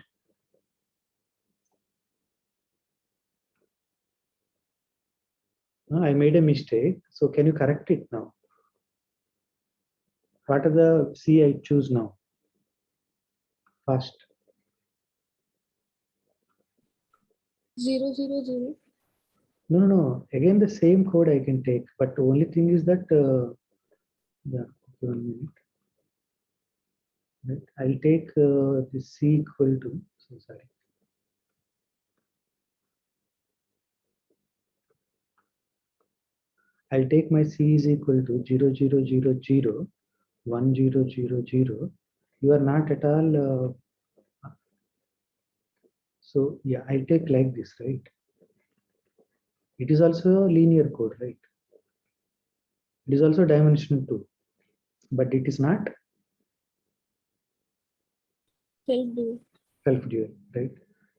I made a mistake. So can you correct it now? What are the C I choose now? First. 0, 0, 0. No. Again, the same code I can take, but the only thing is that, yeah, okay, 1 minute. Right. I'll take the C equal to, so sorry. I'll take my C is equal to 0, 0, 0, 0, 1, 0, 0, 0. You are not at all, so yeah, I'll take like this, right? It is also a linear code, right? It is also dimension 2, but it is not Self-dual. self-dual, right?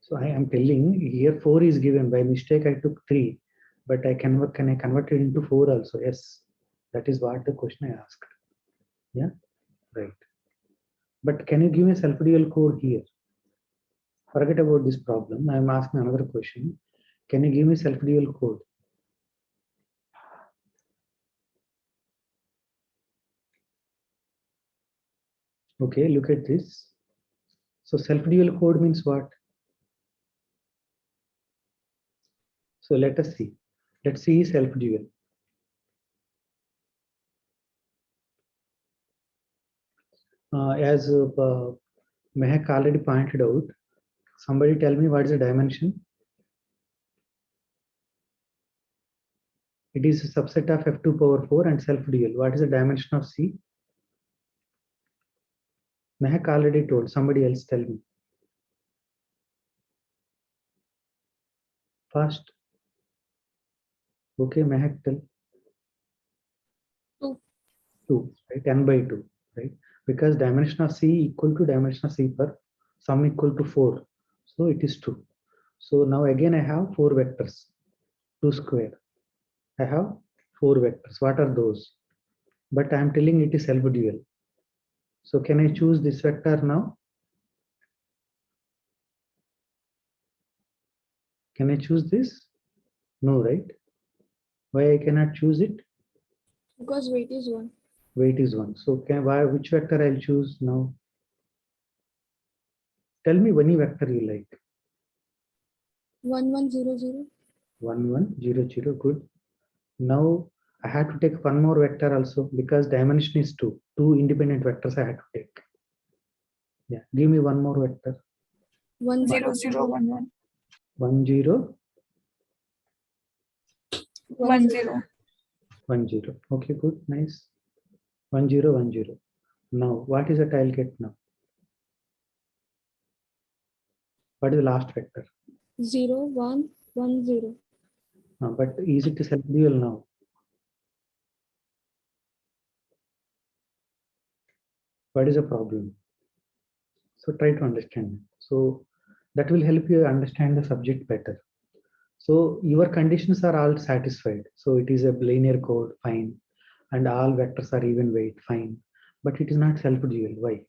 So I am telling here 4 is given. By mistake I took 3, but can I convert it into 4 also? Yes, that is what the question I asked. Yeah, right. But can you give me a self-dual code here? Forget about this problem. I am asking another question. Can you give me self-dual code? Okay, look at this. So self-dual code means what? So let us see. Let's see self-dual. As Mehak already pointed out, somebody tell me what is the dimension? It is a subset of f2 power 4 and self-dual. What is the dimension of C? Mehak already told. Somebody else tell me. Fast. Okay, Mehak tell. 2. 2, right? N by 2, right? Because dimension of C equal to dimension of C per sum equal to 4. So it is 2. So now again I have 4 vectors. 2 square. I have 4 vectors. What are those? But I am telling it is self-dual. So can I choose this vector now? Can I choose this? No, right? Why I cannot choose it? Because weight is 1. Weight is 1. So which vector I'll choose now? Tell me any vector you like. 1 1 0 0. 1 1 0 0. Good. Now I had to take one more vector also because dimension is 2. 2 independent vectors I had to take. Yeah. Give me one more vector. 1 0 0 1 1 1 0 1 0. 1 0. Okay, good. Nice. 1 0 1 0. Now what is that I'll get now? What is the last vector? 0 1 1 0. But is it self-dual now? What is the problem? So try to understand. So that will help you understand the subject better. So your conditions are all satisfied. So it is a linear code, fine. And all vectors are even weight, fine. But it is not self-dual. Why?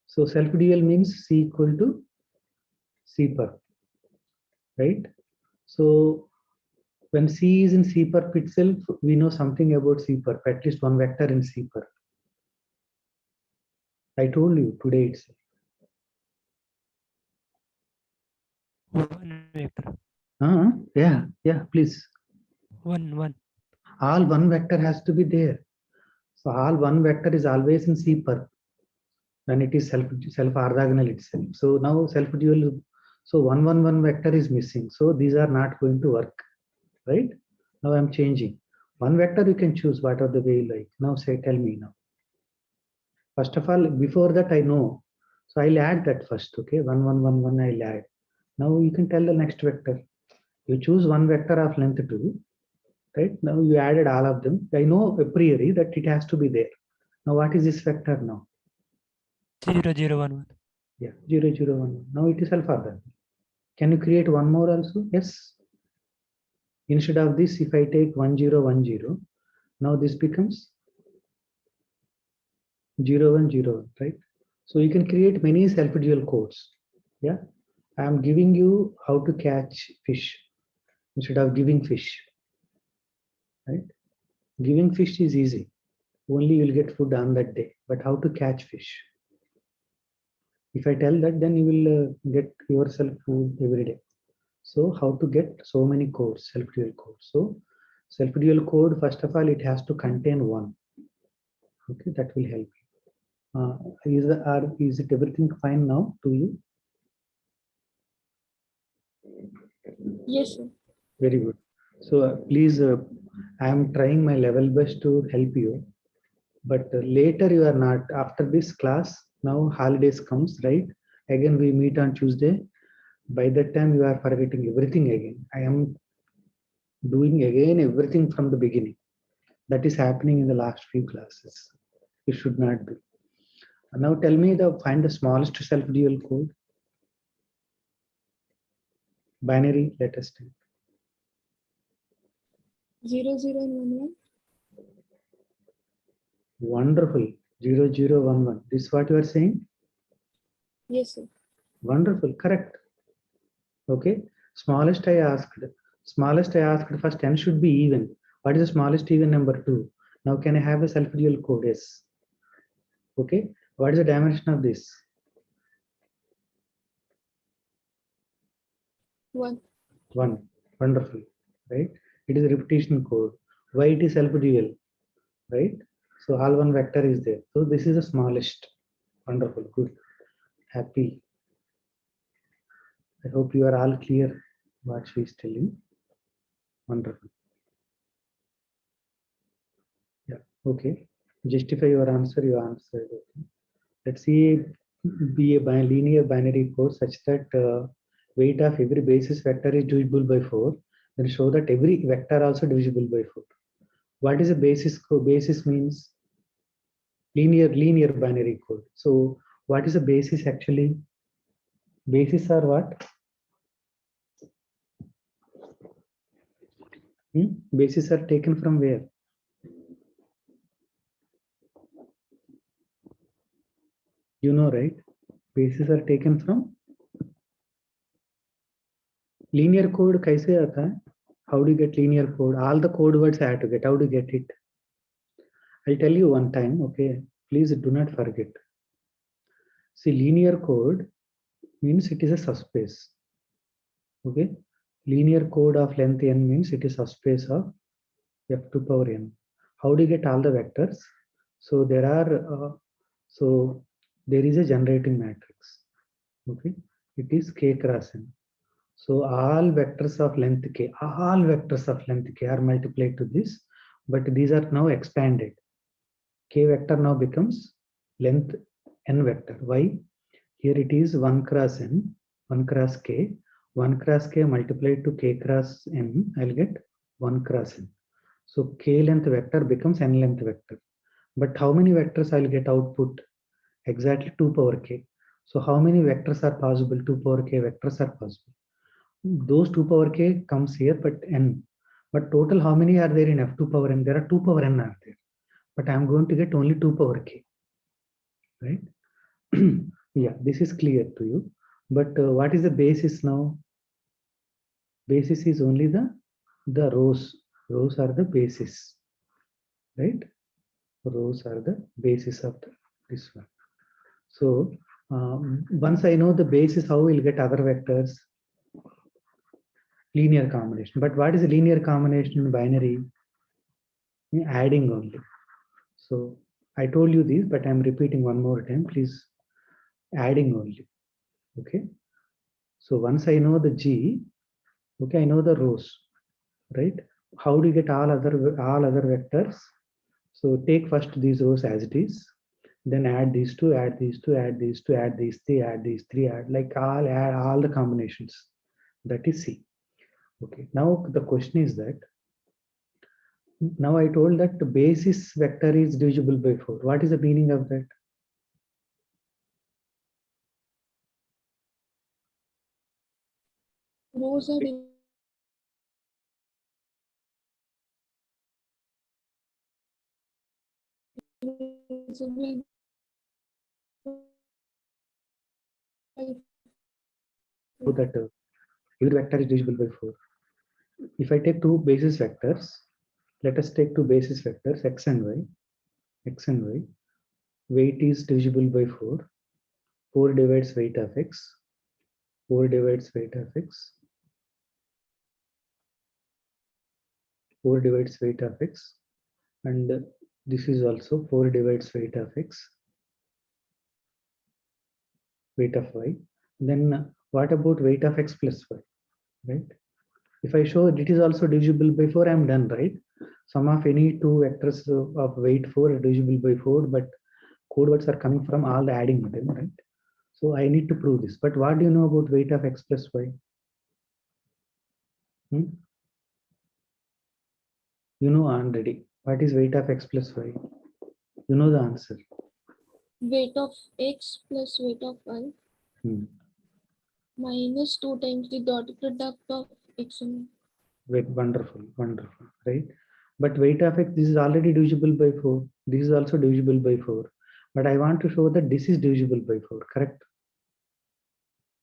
So self-dual means C equal to C perp, right? So when C is in C perp itself, we know something about C perp, at least one vector in C perp. I told you today itself. One vector. Yeah, please. One. All one vector has to be there. So all one vector is always in C perp when it is self orthogonal itself. So now self dual. So 1 1 1 vector is missing. So these are not going to work, right? Now I'm changing. One vector you can choose whatever the way you like. Now say, tell me now. First of all, before that I know. So I'll add that first. Okay, 1 1 1 1 I'll add. Now you can tell the next vector. You choose one vector of length 2, right? Now you added all of them. I know a priori that it has to be there. Now what is this vector now? 0 0 1 1. Yeah, 0 0 1. Now it is alpha then. Can you create one more also? Yes. Instead of this, if I take 1 0 1 0, now this becomes 0 1 0, right? So you can create many self-dual codes. Yeah. I am giving you how to catch fish instead of giving fish, right? Giving fish is easy. Only you'll get food on that day. But how to catch fish? If I tell that, then you will get yourself food every day. So how to get so many codes, self-dual codes? So self-dual code, first of all, it has to contain 1. Okay, that will help you. Is it everything fine now to you? Yes, sir. Very good. So please, I am trying my level best to help you. But later you are not. After this class, now holidays comes, right? Again, we meet on Tuesday. By that time, you are forgetting everything again. I am doing again everything from the beginning. That is happening in the last few classes. It should not be. Now tell me find the smallest self-dual code. Binary, let us take. 0 0 and 1 1. Wonderful. 0 0 1 1. This is what you are saying? Yes, sir. Wonderful. Correct. Okay. Smallest I asked. Smallest I asked first n should be even. What is the smallest even number? 2. Now can I have a self-dual code? Yes. Okay. What is the dimension of this? 1. 1. Wonderful. right? It is a repetition code. Why it is self-dual, right? So all one vector is there. So this is the smallest. Wonderful, good, happy. I hope you are all clear what she is telling. Wonderful. Yeah, okay. Justify your answer, you answered. Okay. Let's see, be a linear binary code such that weight of every basis vector is divisible by 4. Then show that every vector also divisible by 4. What is a basis code? Basis means linear binary code. So what is a basis actually? Basis are what? Basis are taken from where? You know, right? Basis are taken from linear code. Kaise aata hai? How do you get linear code? All the code words I have to get. How do you get it? I'll tell you one time, okay? Please do not forget. See, linear code means it is a subspace. Okay? Linear code of length n means it is subspace of f2 power n. How do you get all the vectors? So there is a generating matrix. Okay? It is k cross n. So all vectors of length k are multiplied to this, but these are now expanded. K vector now becomes length n vector. Why? Here it is 1 cross n, 1 cross k, 1 cross k multiplied to k cross n, I'll get 1 cross n. So k length vector becomes n length vector. But how many vectors I'll get output? Exactly 2 power k. So how many vectors are possible? 2 power k vectors are possible. Those 2 power k comes here, but n. But total how many are there in f2 power n? There are 2 power n are there. But I'm going to get only 2 power k, right? Yeah, this is clear to you. But what is the basis now? Basis is only the rows. Rows are the basis, right? Rows are the basis of this one. So once I know the basis, how we'll get other vectors? Linear combination. But what is a linear combination in binary? Adding only. So I told you this, but I'm repeating one more time. Please, adding only. Okay. So once I know the G, okay, I know the rows, right? How do you get all other vectors? So take first these rows as it is, then add these two, add these two, add these two, add these three, add these three, add all the combinations. That is C. Okay. Now the question is that, now I told that the basis vector is divisible by 4. What is the meaning of that? Rows are divisible by So that every vector is divisible by 4. If I take two basis vectors, let us take two basis vectors x and y. X and y. Weight is divisible by 4. 4 divides weight of x. 4 divides weight of x. 4 divides weight of x. And this is also 4 divides weight of x. Weight of y. Then what about weight of x plus y? Right? If I show it is also divisible by 4, I am done, right? Sum of any two vectors of weight 4 are divisible by 4, but code words are coming from all the adding them, right? So I need to prove this. But what do you know about weight of x plus y? You know already. What is weight of x plus y? You know the answer. weight of x plus weight of y minus 2 times the dot product of x and y. Wait, wonderful, wonderful, right? But weight of x, this is already divisible by 4. This is also divisible by 4. But I want to show that this is divisible by 4, correct?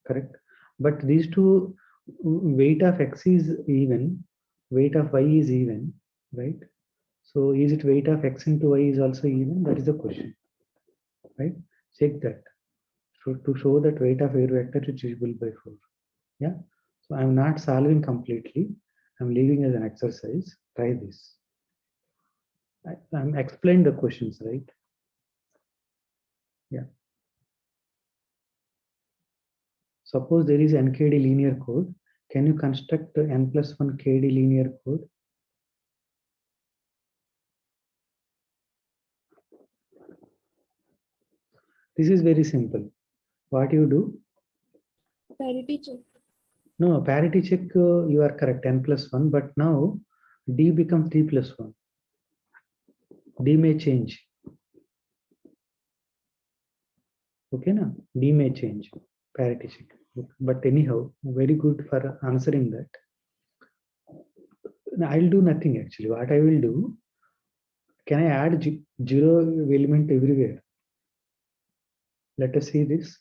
Correct. But these two, weight of x is even, weight of y is even, right? So is it weight of x into y is also even? That is the question, right? Check that. So to show that weight of every vector is divisible by 4. Yeah. So I'm not solving completely. I'm leaving as an exercise. Try this. I'm explain the questions, right? Yeah. Suppose there is NKD linear code. Can you construct n+1 KD linear code? This is very simple. What you do? Parity check. No, parity check, you are correct, n+1, but now D becomes D+1. D may change. Okay, na? D may change, parity check. But anyhow, very good for answering that. I'll do nothing actually. What I will do, can I add zero element everywhere? Let us see this.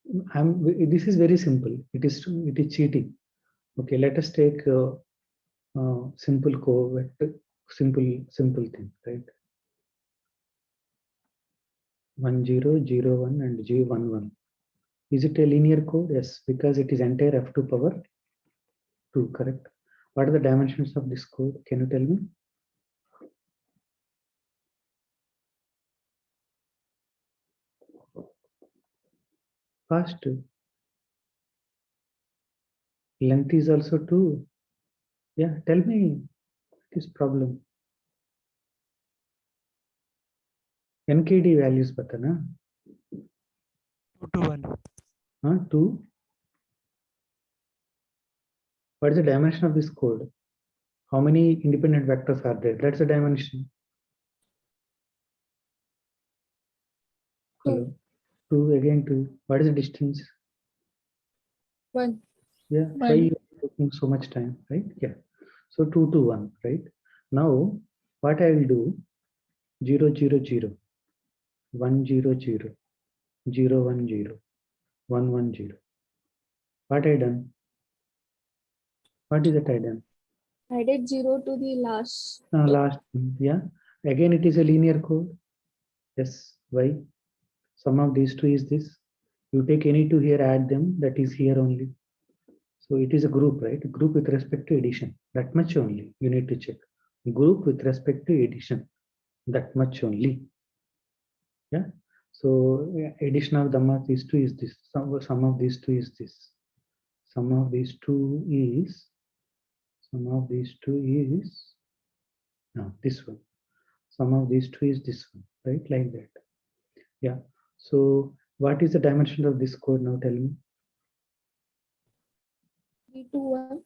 This is very simple. It is cheating. Okay, let us take simple co-vector, simple thing, right? 1 0 0 1 and G 1 1. Is it a linear code? Yes, because it is entire f2 power 2, correct? What are the dimensions of this code? Can you tell me? Fast. Length is also 2. Yeah, tell me this problem. NKD values batana. 2 to 1. 2. What is the dimension of this code? How many independent vectors are there? That's the dimension. Hello. 2 again 2. What is the distance? 1. Yeah, why One. you are taking so much time, right? Yeah. So 2 to 1, right? Now what I will do, 0 0 0, 1 0 0, 0 1 0, 1 1 0. What I done? What is that I done? Added 0 to the last. Last one, yeah. Again it is a linear code. Yes. Why? Sum of these two is this. You take any two here, add them, that is here only. So it is a group, right? Group with respect to addition. That much only you need to check. Group with respect to addition. That much only. Yeah. So addition of these two is this. Sum of these two is this. Sum of these two is no, this one. Sum of these two is this one, right? Like that. Yeah. So what is the dimension of this code now? Tell me. 3 to 1.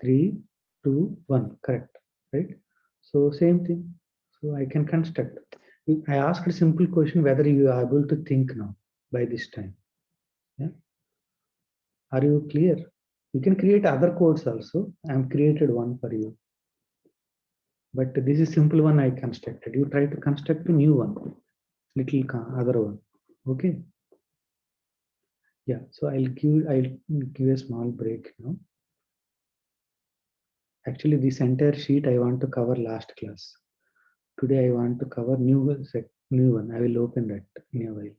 3 2 1, correct, right? So same thing. So I can construct. I asked a simple question whether you are able to think now by this time. Yeah. Are you clear? You can create other codes also. I have created one for you. But this is simple one I constructed. You try to construct a new one, little other one. Okay. Yeah. So I'll give a small break now. Actually, this entire sheet I want to cover last class. Today I want to cover new one. I will open that in a while.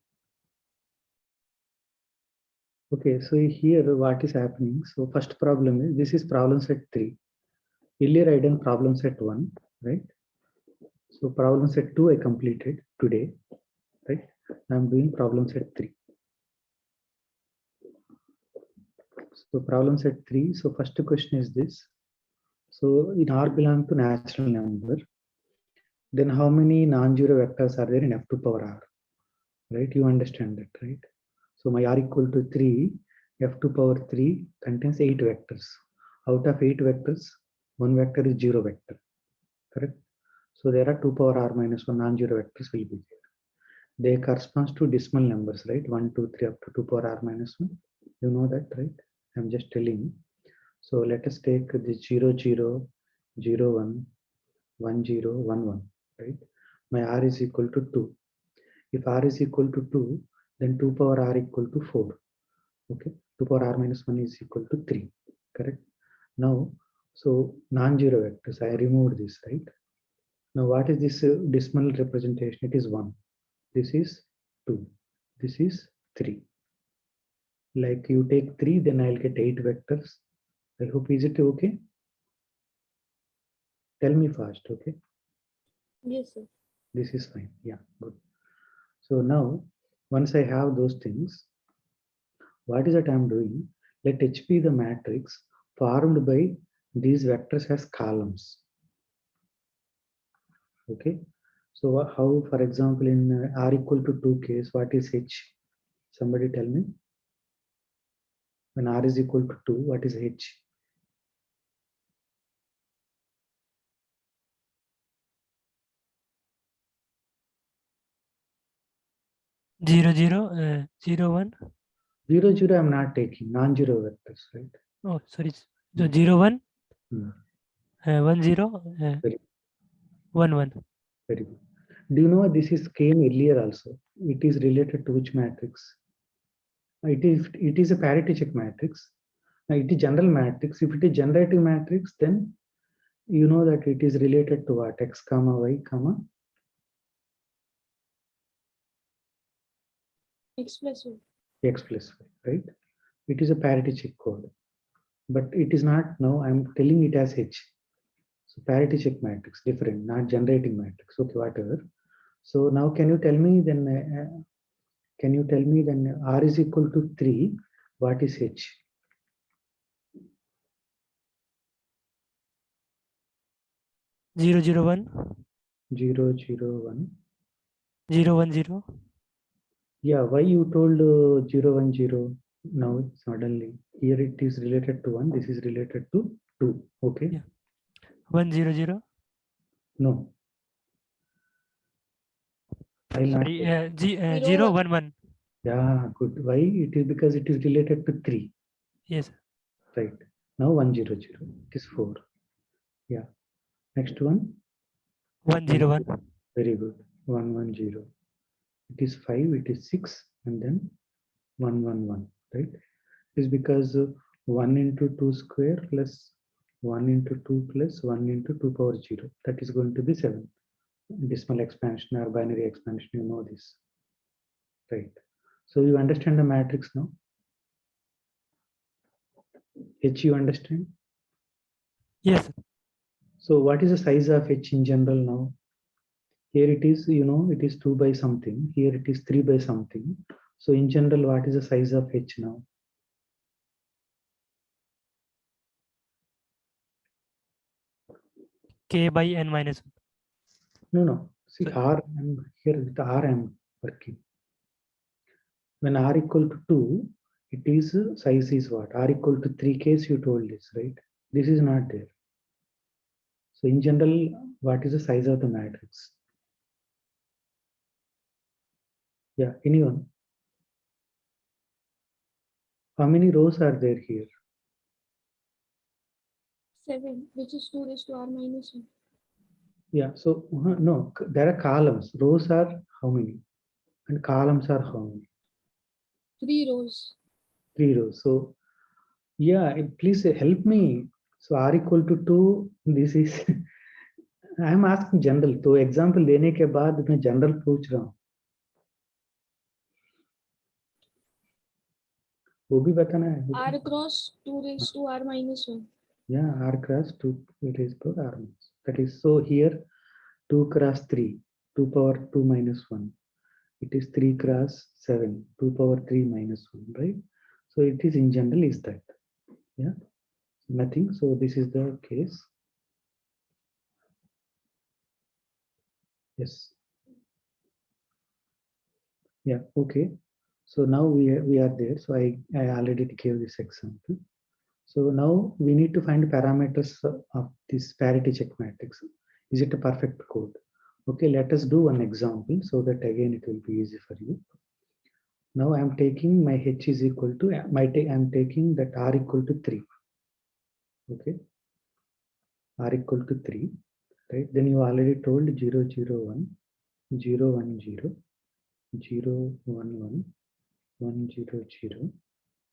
Okay, so here what is happening? So first problem is, this is problem set 3. Earlier I done problem set 1, right? So problem set 2 I completed today, right? I'm doing problem set 3. So problem set 3. So first question is this. So in R belong to natural number, then how many non-zero vectors are there in f2 power r? Right? You understand that, right? So my r equal to 3, f2 power 3 contains 8 vectors. Out of 8 vectors, one vector is 0 vector, correct? So there are 2 power r minus 1 non-zero vectors will be there. They corresponds to decimal numbers, right? 1, 2, 3 up to 2 power r minus 1. You know that, right? I'm just telling. So let us take the 0, 0, 0, 1, 1, 0, 1, 1, right? My r is equal to 2. If r is equal to 2, then 2 power r equal to 4. Okay, 2 power r minus 1 is equal to 3, correct? Now, so non-zero vectors, I removed this, right? Now what is this decimal representation? It is 1. This is 2. This is 3. Like you take 3, then I'll get 8 vectors. I hope is it okay? Tell me fast, okay? Yes, sir. This is fine. Yeah, good. So now, once I have those things, what is that I'm doing? Let H be the matrix formed by these vectors as columns. Okay. So how, for example, in R equal to 2 case, what is H? Somebody tell me. When R is equal to 2, what is H? 0 0 0 1. 0 0 I'm not taking non-zero vectors, right? Oh, sorry. So 0 1 Hmm. 1 0 Very, 1 1. very good. Do you know this is came earlier also? It is related to which matrix? It is a parity check matrix. It is general matrix. If it is generating matrix, then you know that it is related to what? X comma Y comma X plus 1. X plus Y, right? It is a parity check code, but it is not now. I'm telling it as H. So parity check matrix, different, not generating matrix. Okay, whatever. So now can you tell me then? Can you tell me then R is equal to 3? What is H? 0 0 1 0 0 1. 0 1 0. Yeah, why you told 0 1 0? Now suddenly here it is related to 1. This is related to 2. Okay. Yeah. 1 0 0. No. I'll not. Sorry. 0 0 1. 1 1. Yeah, good. Why? It is because it is related to 3. Yes. Right. Now 1 0 0. It is 4. Yeah. Next one. 1 0 1. Very good. 1 1 0. It is 5. It is 6. And then 1 1 1. Right. It is because 1 into 2 square plus 1 into 2 plus 1 into 2 power 0. That is going to be 7. Decimal expansion or binary expansion. You know this. Right. So you understand the matrix now? H you understand? Yes. So what is the size of H in general now? Here it is, it is 2 by something. Here it is 3 by something. So in general, what is the size of H now? K by n minus 1. No, no. See So, R, here with R I'm working. When R equal to 2, it is size is what? R equal to 3 case you told this, right? This is not there. So in general, what is the size of the matrix? Yeah, anyone? How many rows are there here? 7, which is 2 raised to R minus 1. Yeah, so no, there are columns. Rows are how many? And columns are how many? 3 rows. 3 rows. So yeah, please help me. So R equal to 2, this is I am asking general. तो example देने के बाद मैं general पूछ रहा हूँ, वो भी बताना है. R cross 2 raised to R minus 1. Yeah, R cross 2 raised to R minus. That is so here 2 cross 3, 2 power 2 minus 1. It is 3 cross 7, 2 power 3 minus 1, right? So it is in general is that. Yeah, nothing. So this is the case. Yes. Yeah, okay. So now we are there. So I already gave this example. So now we need to find parameters of this parity check matrix. Is it a perfect code? Okay, let us do one example so that again it will be easy for you. Now I am taking my H is equal to I am taking that R equal to 3. Okay, R equal to 3, right? Then you already told 0 0 1 0 1 0 0 1 1 1 0 0.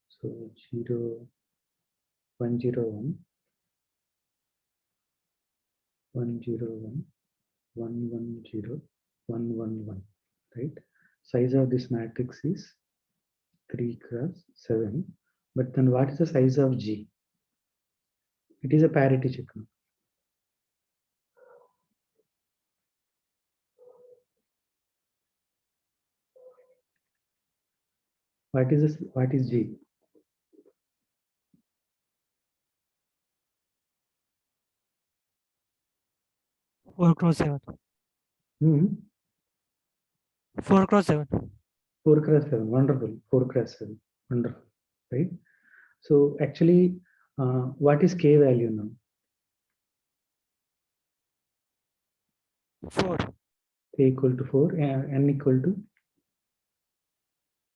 So 0 1 0 1 1 0 1 1 1 0 1 1 1, right? Size of this matrix is 3 cross 7. But then what is the size of G? It is a parity check now. What is this? What is G? 4x7. Hmm. 4x7. 4x7. Wonderful. 4x7. Wonderful. Right. So actually, what is K value now? 4. K equal to 4, N equal to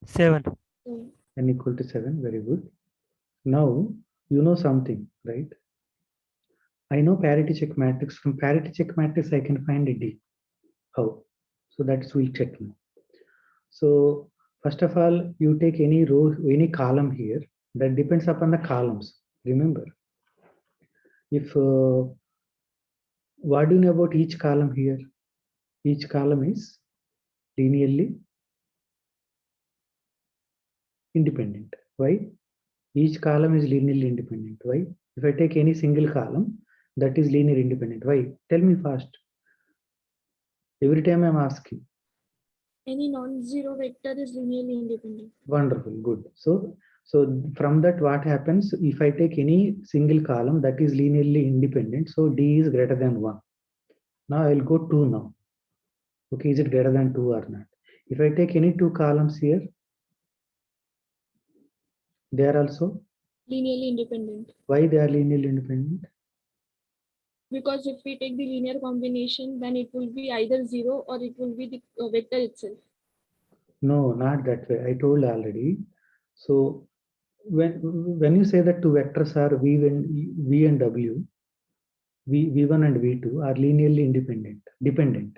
7. N equal to 7. Very good. Now, you know something, right? I know parity check matrix. From parity check matrix, I can find a D. How? So that's we'll check now. So first of all, you take any row, any column here. That depends upon the columns. Remember, if what do you know about each column here? Each column is linearly independent. Why? Each column is linearly independent. Why? If I take any single column, that is linear independent. Why? Tell me fast. Every time I'm asking. Any non-zero vector is linearly independent. Wonderful, good. So from that, what happens if I take any single column that is linearly independent? So D is greater than 1. Now I'll go 2 now. Okay, is it greater than 2 or not? If I take any two columns here, they are also, Linearly independent. why they are linearly independent? Because if we take the linear combination, then it will be either 0 or it will be the vector itself. No, not that way. I told already. So when you say that two vectors are V and W, V1 and V2 are linearly dependent.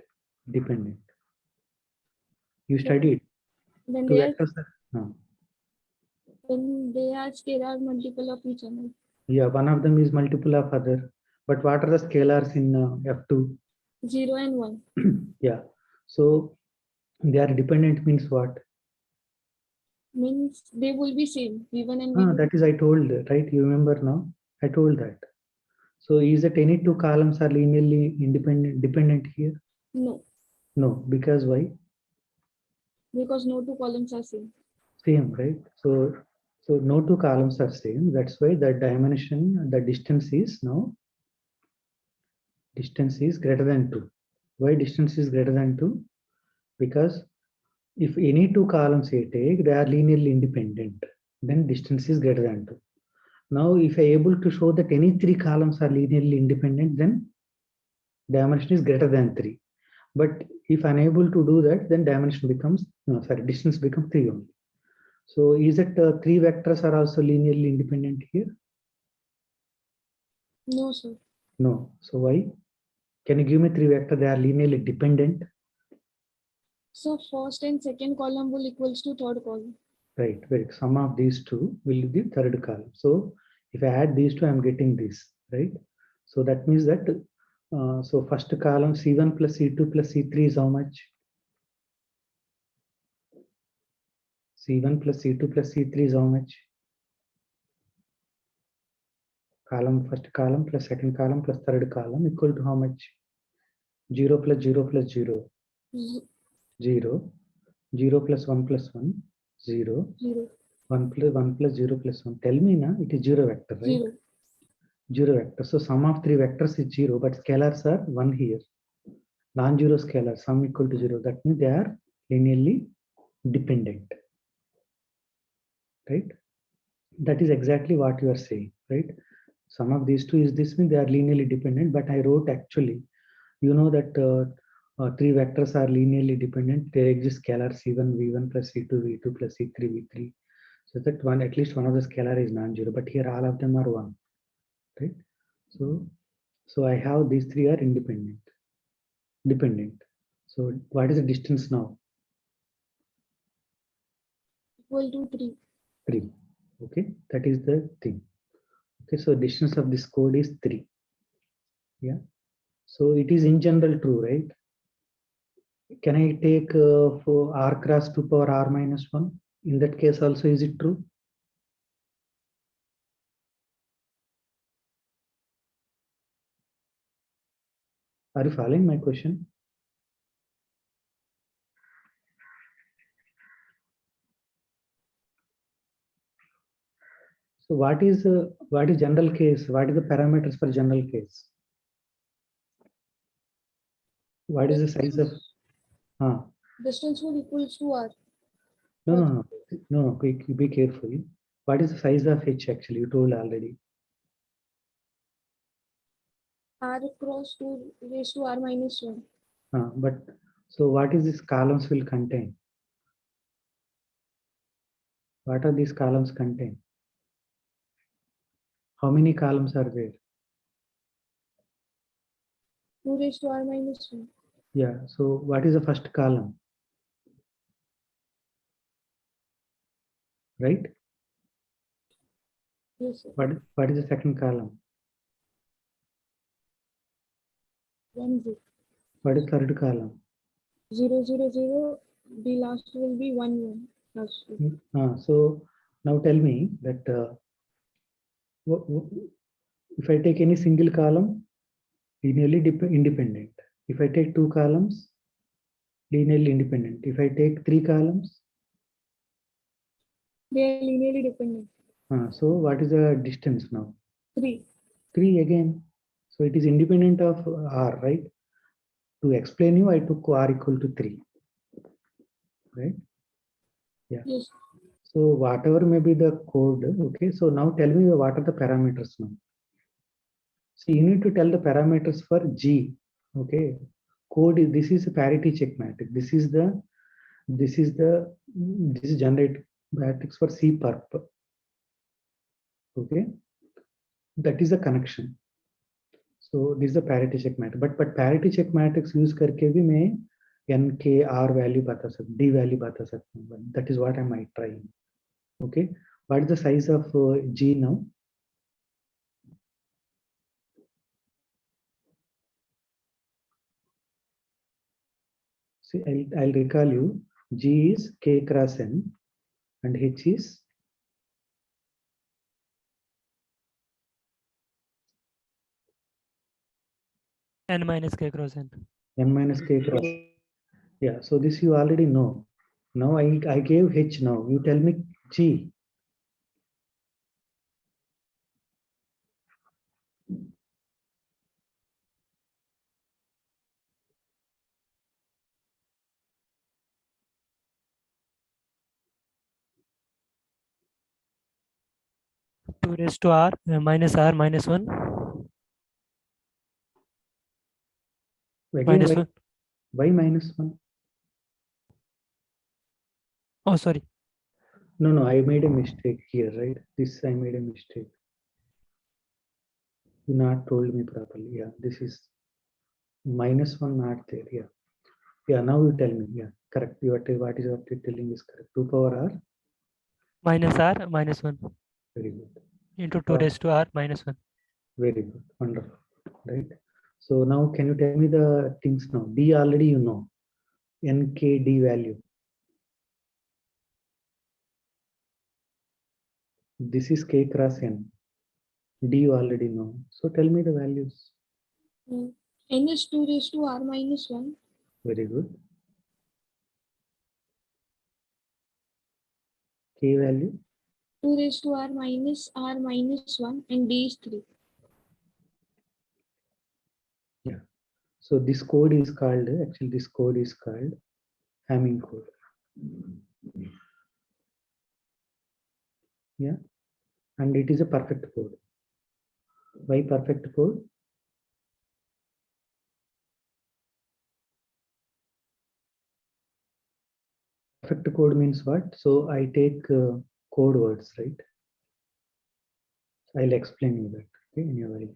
You studied When two they are vectors are, no. when they are scalar multiple of each other. Yeah, one of them is multiple of other. But what are the scalars in F2? 0 and 1. Yeah. So they are dependent means what? Means they will be same. V1 and V2. That is I told, right? You remember now? I told that. So is it any two columns are linearly dependent here? No. No, because why? Because no two columns are same. Same, right? So no two columns are same. That's why the dimension, the distance is greater than 2. Why distance is greater than 2? Because if any two columns I take, they are linearly independent, then distance is greater than 2. Now, if I able to show that any three columns are linearly independent, then dimension is greater than 3. But if unable to do that, then dimension becomes, distance becomes 3 only. So is it three vectors are also linearly independent here? No, sir. No. So why? Can you give me three vectors? They are linearly dependent. So first and second column will equals to third column. Right. Very. Sum of these two will be the third column. So if I add these two, I'm getting this, right? So that means that, so first column C1 plus C2 plus C3 is how much? C1 plus C2 plus C3 is how much? First column plus second column plus third column equal to how much? 0 plus 0 plus 0. 0. 0 plus 1 plus 1. 0. 0. 1 plus 0 plus 1. Tell me now, it is 0 vector, right? 0. 0 vector. So sum of three vectors is 0, but scalars are 1 here. Non-zero scalar, sum equal to 0. That means they are linearly dependent, right? That is exactly what you are saying, right? Sum of these two is this means they are linearly dependent, but I wrote actually, you know that three vectors are linearly dependent. There exists scalar C1, V1 plus C2, V2 plus C3, V3. So that one, at least one of the scalar is non-zero, but here all of them are 1, right? So I have these three are dependent. So what is the distance now? Equal to 3. 3. Okay, that is the thing. Okay, so distance of this code is 3. Yeah. So it is in general true, right? Can I take for r cross 2 power r minus 1? In that case also, is it true? Are you following my question? So what is general case? What is the parameters for general case? What is the size of? Distance would equals to r. No. Be careful. What is the size of h actually? You told already. R cross 2 raised to r minus 1. But so what is this columns will contain? What are these columns contain? How many columns are there? 2 raised to r minus 1. Yeah. So what is the first column? Right? Yes, sir. What is the second column? 1 0. What is third column? 0 0 0. The last will be 1 1. Last will. So now tell me that if I take any single column, linearly independent. If I take two columns, linearly independent. If I take three columns, They are linearly dependent. so what is the distance now? 3. 3 again. So it is independent of r, right? To explain you, I took r equal to 3. Right? Yeah. Yes. So whatever may be the code, okay. So now tell me what are the parameters now. So you need to tell the parameters for G. Okay. Code is, this is a parity check matrix. This is generate matrix for C perp. Okay. That is a connection. So this is the parity check matrix. But parity check matrix use करके भी मैं n k r value बता सकता, d value बता सकता हूँ. That is what I might try. Okay. What is the size of G now? See, I'll recall you. G is k cross n and h is n minus k cross n. n minus k cross. Yeah, so this you already know. Now I gave h now. You tell me G. Two raised to r minus 1. Again, Minus 1. why minus 1? Oh, sorry. No, I made a mistake here, right? This I made a mistake. You not told me properly. Yeah, this is minus 1 not there. Yeah. Yeah, now you tell me. Yeah, correct. What is what you're telling is correct. 2 power r. Minus r minus 1 Very good. into 2 raised to r minus 1. Very good. Wonderful. Right. So now can you tell me the things now? D already you know. NKD value. This is k cross n. D you already know. So tell me the values. N is 2 raised to r minus 1. Very good. K value. 2 raised to r minus 1 and d is 3. Yeah. So this code is called, actually this code is called Hamming code. Yeah. And it is a perfect code. Why perfect code? Perfect code means what? So I take code words, right? I'll explain you that, okay, in a while.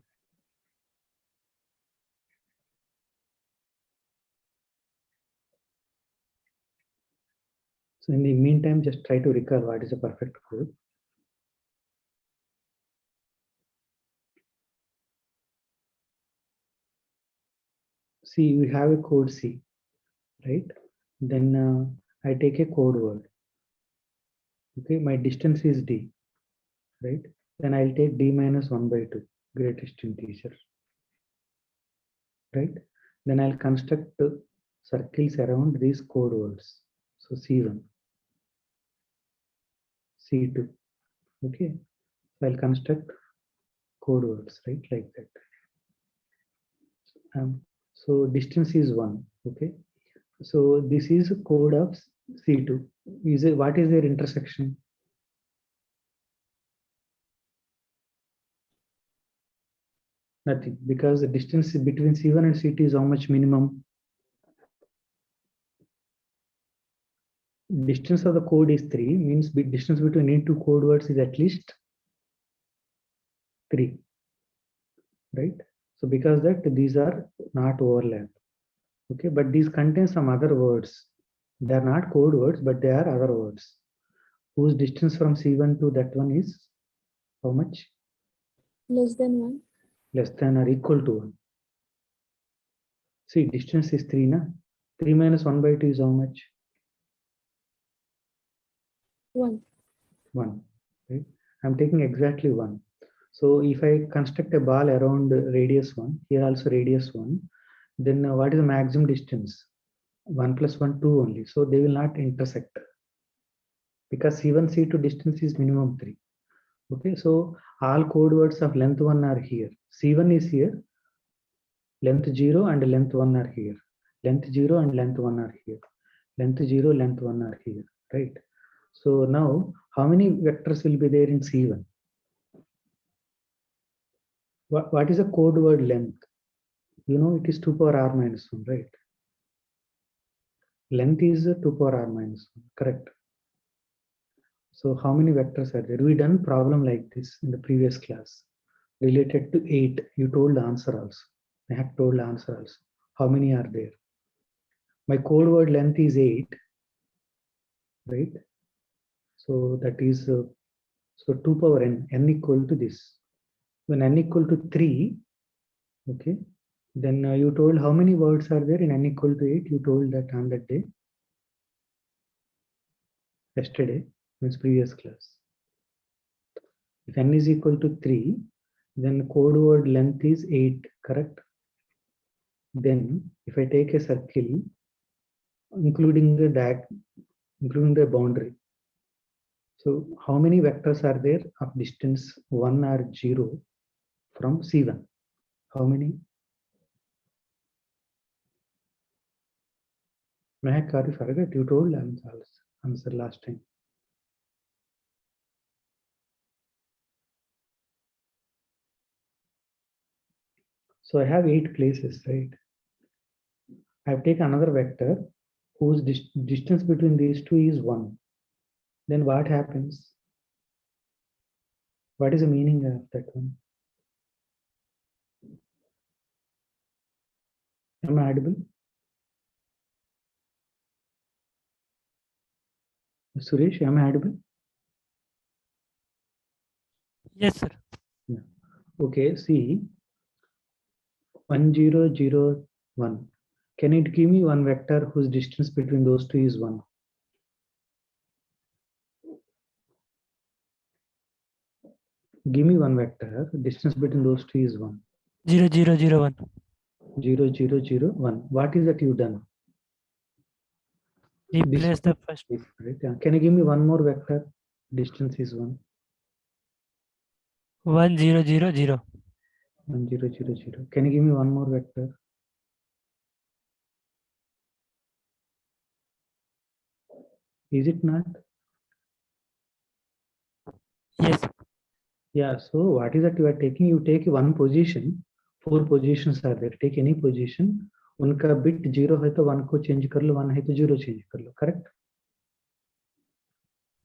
So in the meantime, just try to recall what is a perfect code. See, we have a code C, right? Then I take a code word. Okay, my distance is D, right? Then I'll take D minus 1 by 2, greatest integer, right? Then I'll construct circles around these code words. So C1, C2. Okay. So I'll construct code words, right? Like that. So distance is 1. Okay. So this is a code of C2. What is their intersection? Nothing, because the distance between C1 and C2 is how much minimum? Distance of the code is 3, means distance between any two code words is at least 3, right? So because that these are not overlap. Okay, but these contain some other words. They are not code words, but they are other words whose distance from C1 to that one is how much? Less than 1. Less than or equal to 1. See, distance is 3, na? 3 minus 1 by 2 is how much? 1. 1, right? I'm taking exactly 1. So if I construct a ball around radius 1, here also radius 1, then what is the maximum distance? 1 plus 1, 2 only. So they will not intersect because C1, C2 distance is minimum 3. Okay, so all code words of length 1 are here. C1 is here, length 0 and length 1 are here. Length 0 and length 1 are here. Length 0, length 1 are here, right? So now, how many vectors will be there in C1? What is the code word length? You know, it is 2 power r minus 1, right? Length is 2 power r minus 1, correct? So how many vectors are there? We done problem like this in the previous class related to 8. You told the answer also. I have told the answer also. How many are there? My code word length is 8, right? So that is so 2 power n equal to this. When n equal to 3, okay, then you told how many words are there in n equal to 8? You told that on that day, yesterday, means previous class. If n is equal to 3, then code word length is 8, correct? Then if I take a circle, including the boundary. So how many vectors are there of distance 1 or 0 from C1? How many? Mehak, you forgot, you told answer last time. So I have 8 places, right? I have taken another vector whose distance between these two is 1. Then what happens? What is the meaning of that one? Am I audible? Suresh, am I audible? Yes, sir. Yeah. Okay, see 1001. Can it give me one vector whose distance between those two is 1? Give me one vector, distance between those two is 1. 0, 0, 0, 1. 0, 0, 0, 1. What is that you done? Replace the first. Right? Yeah. Can you give me one more vector? Distance is 1. 1, 0, 0, 0. 1, 0, 0, 0. Can you give me one more vector? Is it not? Yes. Yeah, so what is that you are taking? You take one position, 4 positions are there. Take any position. उनका bit 0 है तो 1 को change कर लो, 1 है तो 0 change कर लो, correct?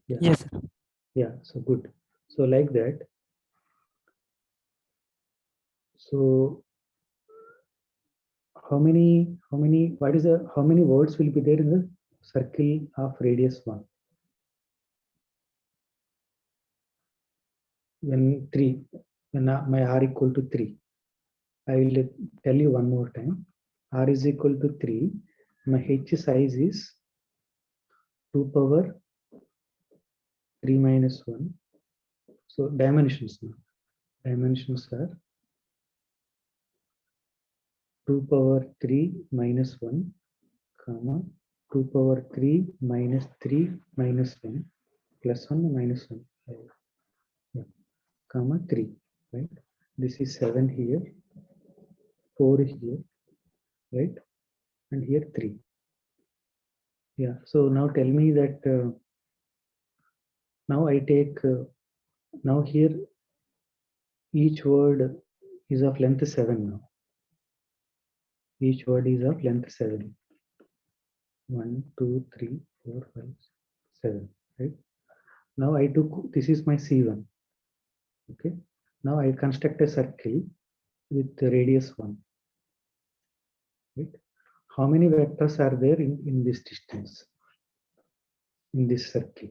Yeah. Yes, sir. Yeah, so good. So like that. So how many words will be there in the circle of radius 1? When my r equal to 3. I will tell you one more time. R is equal to 3. My h size is 2 power 3 minus 1. So dimensions now. Dimensions are 2 power 3 minus 1, comma 2 power 3 minus 3 minus 1 plus 1 minus 1, yeah, comma 3, right? This is 7 here, 4 here, right? And here 3. Yeah, so now tell me that now I take, now here each word is of length 7 now. Each word is of length 7. 1, 2, 3, 4, 5, 7, right? Now I took, this is my C1, okay? Now I construct a circle with the radius 1, right? How many vectors are there in this distance, in this circle?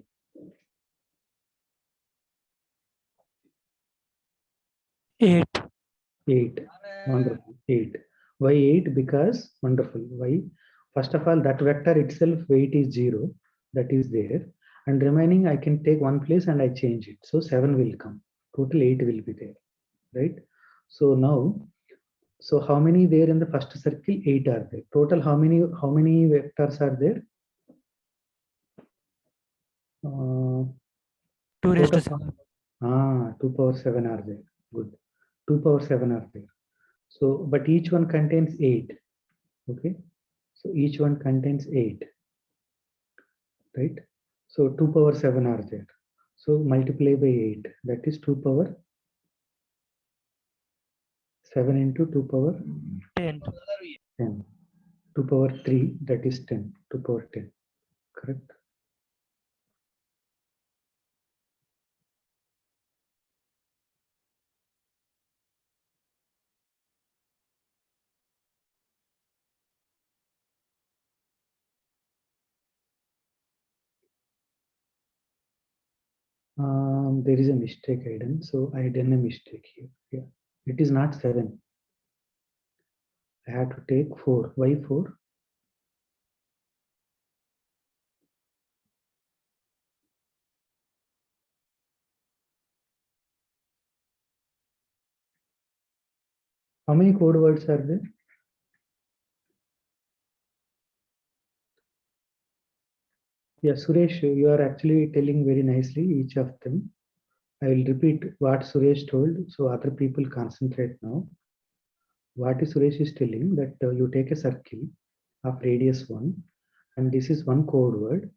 8. 8. Wonderful. 8. Why 8? Because, wonderful. Why? First of all, that vector itself weight is 0. That is there. And remaining, I can take one place and I change it. So 7 will come. Total 8 will be there. Right? So now, so how many there in the first circle? 8 are there. Total, how many vectors are there? 2 raised to Total 7. 2 power 7 are there. Good. 2 power 7 are there. So, but each one contains 8. Okay. So each one contains 8. Right. So 2 power 7 are there. So multiply by 8. That is 2 power 7 into 2 power 10. 10. 2 power 3, that is 10. 2 power 10. Correct. There is a mistake I done. So I done a mistake here. Yeah. It is not 7. I have to take 4. Why 4? How many code words are there? Yeah, Suresh, you are actually telling very nicely each of them. I will repeat what Suresh told so other people concentrate now. What is Suresh is telling that you take a circle of radius 1 and this is one code word.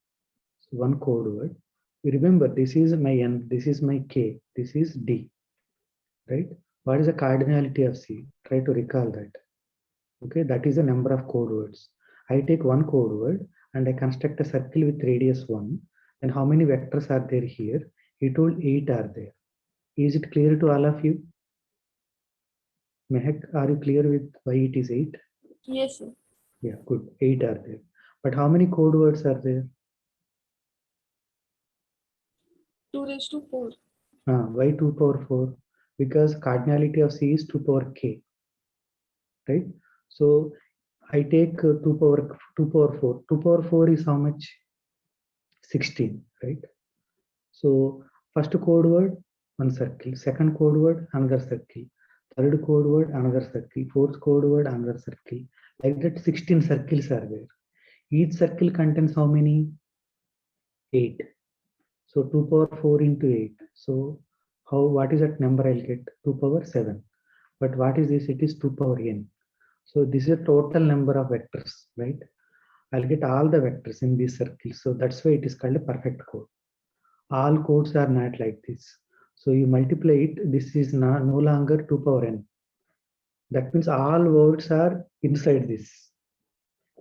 So one code word. You remember this is my n, this is my k, this is d, right? What is the cardinality of C? Try to recall that. Okay, that is the number of code words. I take one code word and I construct a circle with radius 1. And how many vectors are there here? He told 8 are there. Is it clear to all of you? Mehak, are you clear with why it is 8? Yes, sir. Yeah, good. 8 are there. But how many code words are there? 2 raised to 4. Why 2 power 4? Because cardinality of C is 2 power k, right? So I take 2 power 4. 2 power 4 is how much? 16, right? So first code word, one circle. Second code word, another circle. Third code word, another circle. Fourth code word, another circle. Like that, 16 circles are there. Each circle contains how many? 8. So 2 power 4 into 8. So what is that number I'll get? 2 power 7. But what is this? It is 2 power n. So this is a total number of vectors, right? I'll get all the vectors in this circle. So that's why it is called a perfect code. All codes are not like this. So you multiply it, this is no longer 2 power n. That means all words are inside this.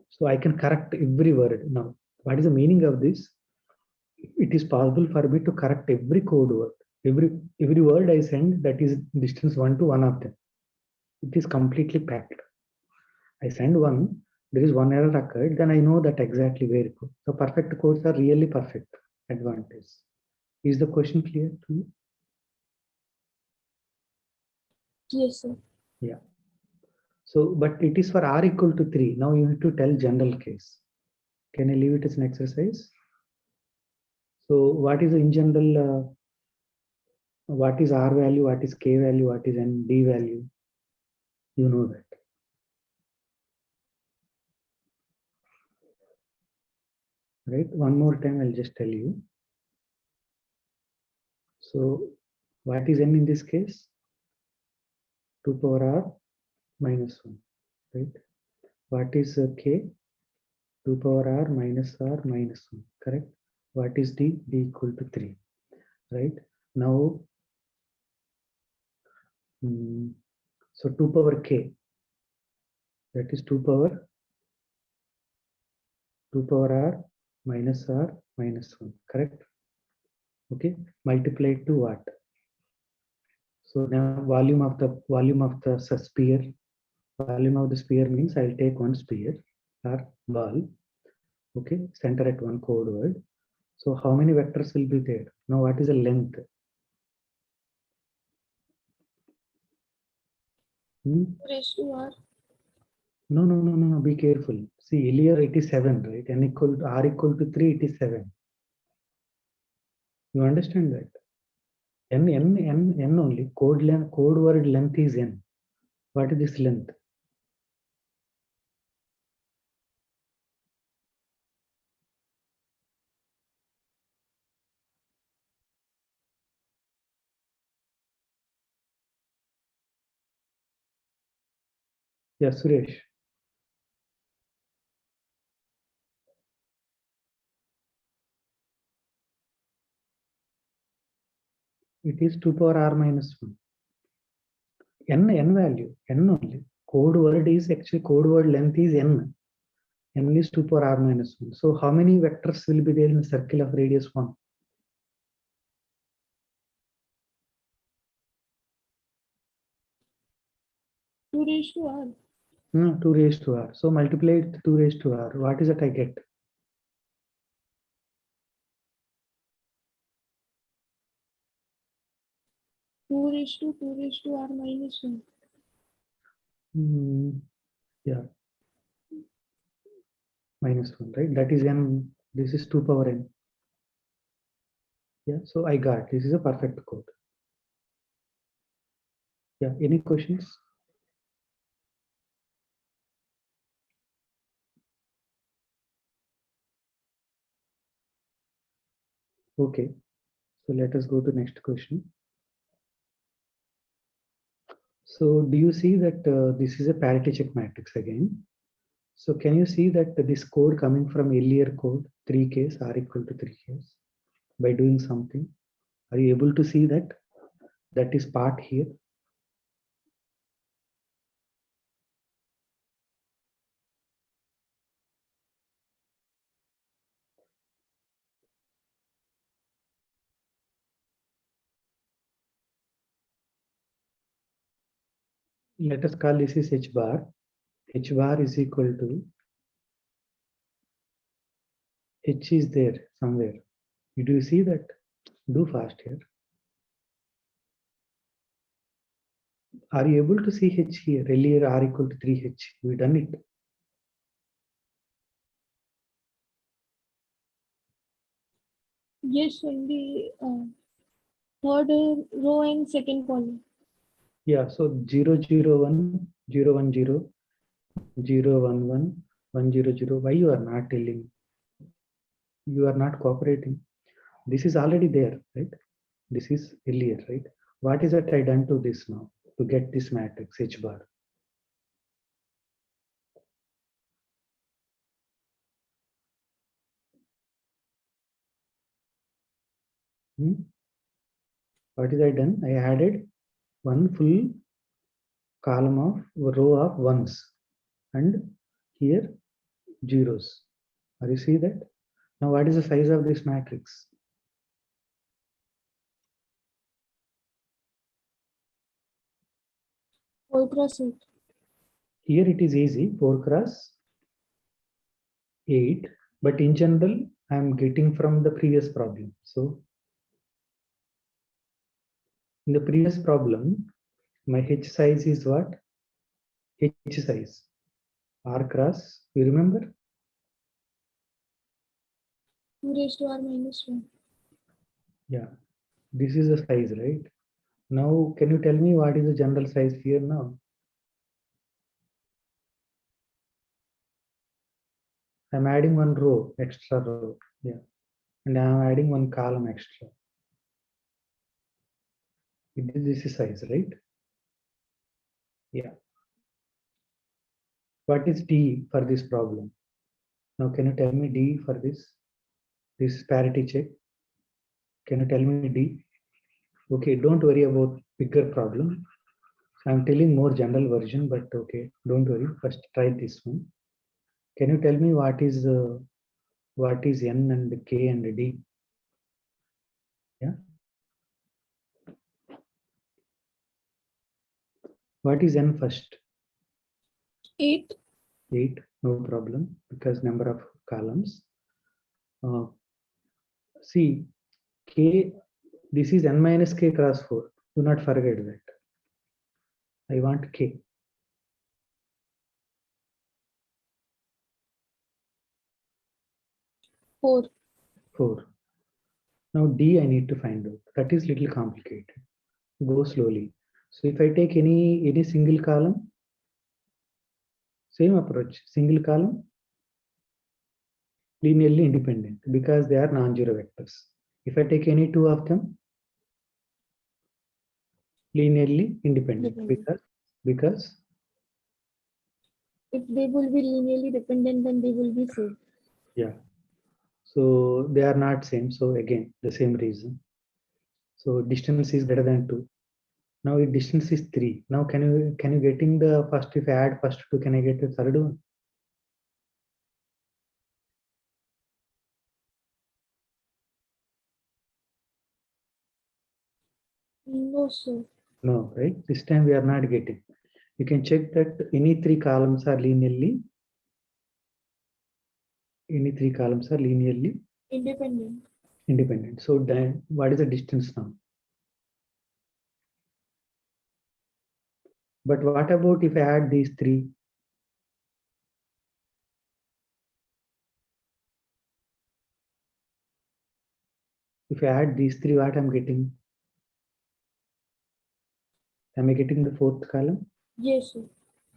So I can correct every word. Now, what is the meaning of this? It is possible for me to correct every code word. Every word I send, that is distance 1 to one of them. It is completely packed. I send one, there is one error occurred, then I know that exactly where it goes. So perfect codes are really perfect advantage. Is the question clear to you? Yes, sir. Yeah. So, but it is for r equal to 3. Now you need to tell general case. Can I leave it as an exercise? So what is in general, what is r value, what is k value, what is n d value? You know that. right? One more time, I'll just tell you. So what is n in this case? 2 power r minus 1, right? What is k? 2 power r minus 1, correct? What is d? d equal to 3, right? Now, so 2 power k, that is 2 power r minus 1, correct? Okay, multiplied to what? So now volume of the sphere. Volume of the sphere means I'll take one sphere or ball. Okay, center at one code word. So how many vectors will be there? Now what is the length? Raised to r. No. Be careful. See, earlier it is 7, right? N equal to r equal to 3, it is 7. You understand that? N only. Code word length is n. What is this length? Yeah, Suresh. It is 2 power r minus 1. N value, n only. Code word is actually code word length is n. N is 2 power r minus 1. So how many vectors will be there in the circle of radius 1? 2 raised to r. No, 2 raised to r. So multiply it with 2 raised to r. What is that I get? 2 raised to r minus 1. Yeah, minus 1, right? That is n. This is 2 power n. Yeah, so I got this is a perfect code. Yeah, any questions? Okay, so let us go to next question. So do you see that this is a parity check matrix again? So can you see that this code coming from earlier code 3 case r equal to 3 case by doing something? Are you able to see that? That is part here. Let us call this is h bar. H bar is equal to h is there somewhere. Do you see that? Do fast here. Are you able to see h here? Earlier r equal to 3h. We done it. Yes, in the third row and second column. Yeah, so 0, 0, 1, 0, 1, 0, 0, 1, 1, 1, 0, 0. Why you are not telling? You are not cooperating. This is already there, right? This is earlier, right? What is that I done to this now to get this matrix h bar? What is I done? I added one full column of row of ones and here zeros. Are you see that? Now what is the size of this matrix? Four cross 8. Here it is easy, 4 cross 8, but in general I am getting from the previous problem. So in the previous problem, my h size is what? H size. R cross, you remember? 2 raised to r minus 1. Yeah, this is the size, right? Now, can you tell me what is the general size here now? I'm adding one row, extra row. Yeah. And I'm adding one column extra. This is size, right? Yeah. What is D for this problem? Now, can you tell me D for this? This is parity check. Can you tell me D? Okay, don't worry about bigger problem. I'm telling more general version, but okay, don't worry. First, try this one. Can you tell me what is N and K and D? Yeah. What is N first? 8. 8. No problem because number of columns. See, K. This is N minus K cross 4. Do not forget that. I want K. 4. 4. Now D I need to find out. That is little complicated. Go slowly. So if I take any single column, same approach. Single column, linearly independent because they are non-zero vectors. If I take any two of them, linearly independent because If they will be linearly dependent, then they will be same. yeah. So they are not same. So again, the same reason. So distance is greater than 2. Now if distance is 3. Now can you getting the first, if I add first 2, can I get the third one? No, sir. No, right? This time we are not getting. You can check that any 3 columns are linearly. Any 3 columns are linearly independent. So then what is the distance now? But what about if I add these 3? If I add these 3, what I'm getting? Am I getting the 4th column? Yes, sir.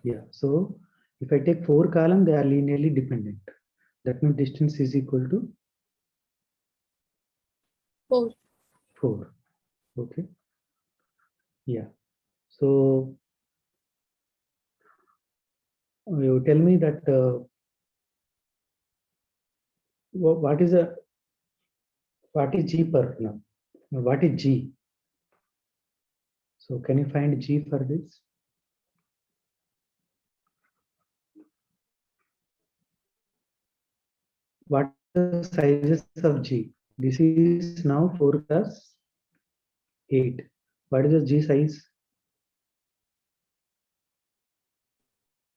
Yeah. So if I take 4 columns, they are linearly dependent. That means distance is equal to 4. 4. Okay. Yeah. So you tell me that what is G per now? What is G? So can you find G for this? What are the sizes of G? This is now 4 plus 8. What is the G size?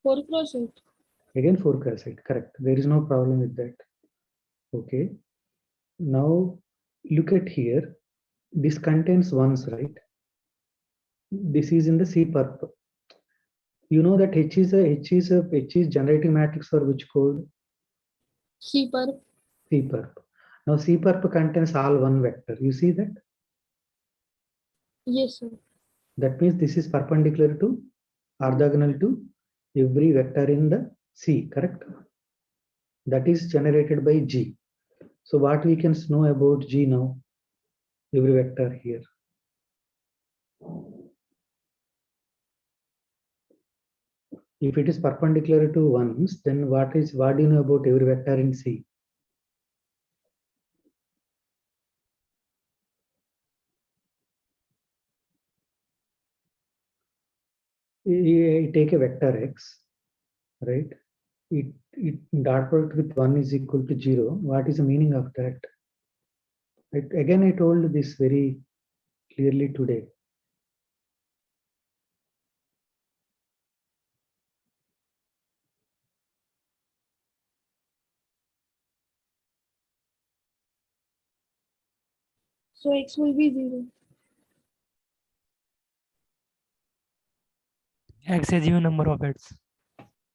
4 cross 8. Again 4 cross 8. Correct. There is no problem with that. Okay. Now look at here. This contains ones, right? This is in the C perp. You know that H is generating matrix for which code? C perp. C perp. Now C perp contains all one vector. You see that? Yes, sir. That means this is perpendicular to, orthogonal to every vector in the C, correct? That is generated by G. So what we can know about G now? Every vector here. If it is perpendicular to ones, then what do you know about every vector in C? You take a vector X, right? It dot product with 1 is equal to 0. What is the meaning of that? Again, I told this very clearly today. So X will be 0. X is even number of bits.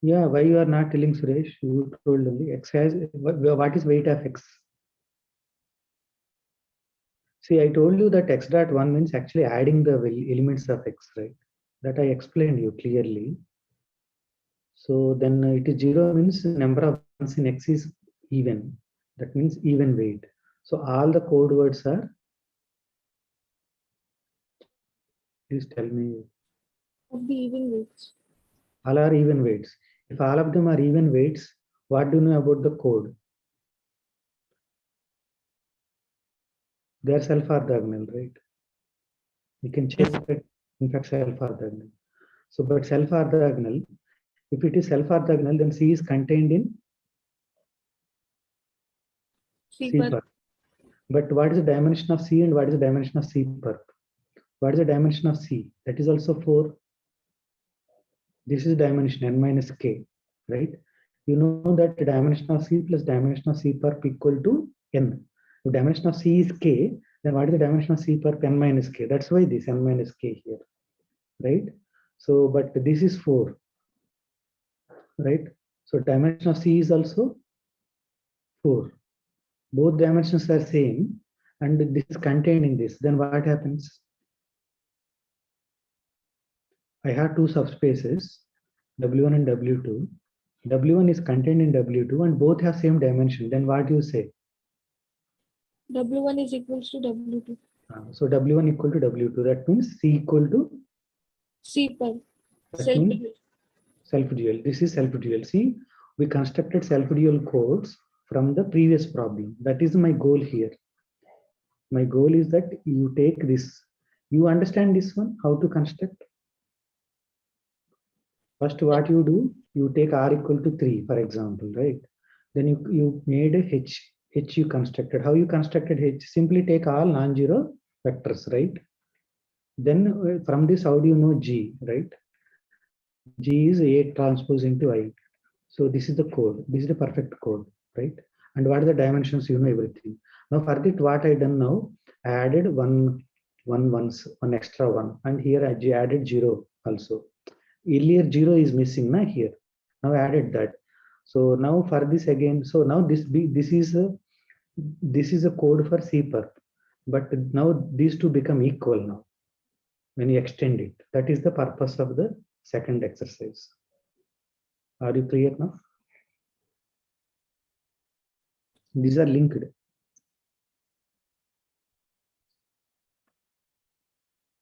Yeah, why you are not telling Suresh? You told only X has, what is weight of X? See, I told you that X dot 1 means actually adding the elements of X, right? That I explained you clearly. So then it is 0 means number of ones in X is even. That means even weight. So all the code words are, please tell me, Of the even weights. all are even weights. If all of them are even weights, what do you know about the code? They are self-orthogonal, right? You can check Yes. that, in fact, self-orthogonal. So, but self-orthogonal, if it is self-orthogonal, then C is contained in C C per. perp. But what is the dimension of C and what is the dimension of C perp? What is the dimension of C? That is also 4. This is dimension n minus k, right? You know that the dimension of C plus dimension of C perp equal to n. If dimension of C is k, then what is the dimension of C perp? N minus k. That's why this n minus k here, right? So, but this is 4, right? So dimension of C is also 4. Both dimensions are same, and this is contained in this. Then what happens? I have two subspaces, W1 and W2. W1 is contained in W2 and both have same dimension. Then what do you say? W1 is equals to W2. So W1 equal to W2. That means C equal to, C per. that means self-dual. This is self-dual. See, we constructed self-dual codes from the previous problem. That is my goal here. My goal is that you take this. You understand this one, how to construct? First, what you do, you take R equal to 3, for example, right? Then you made a H you constructed. How you constructed H? Simply take all non-zero vectors, right? Then from this, how do you know G, right? G is A transpose into I. So this is the code. This is the perfect code, right? And what are the dimensions? You know everything. Now for that, what I done now, I added one extra one, and here I added 0 also. Earlier 0 is missing na here. Now I added that. So now for this again, so now this is a code for C perp, but now these two become equal now when you extend it. That is the purpose of the second exercise. Are you clear now? These are linked.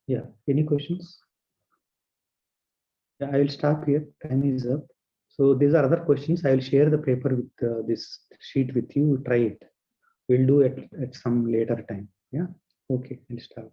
Yeah. Any questions? Yeah, I will stop here. Time is up. So these are other questions. I will share the paper with this sheet with you. Try it. We'll do it at some later time. Yeah. Okay. I'll stop.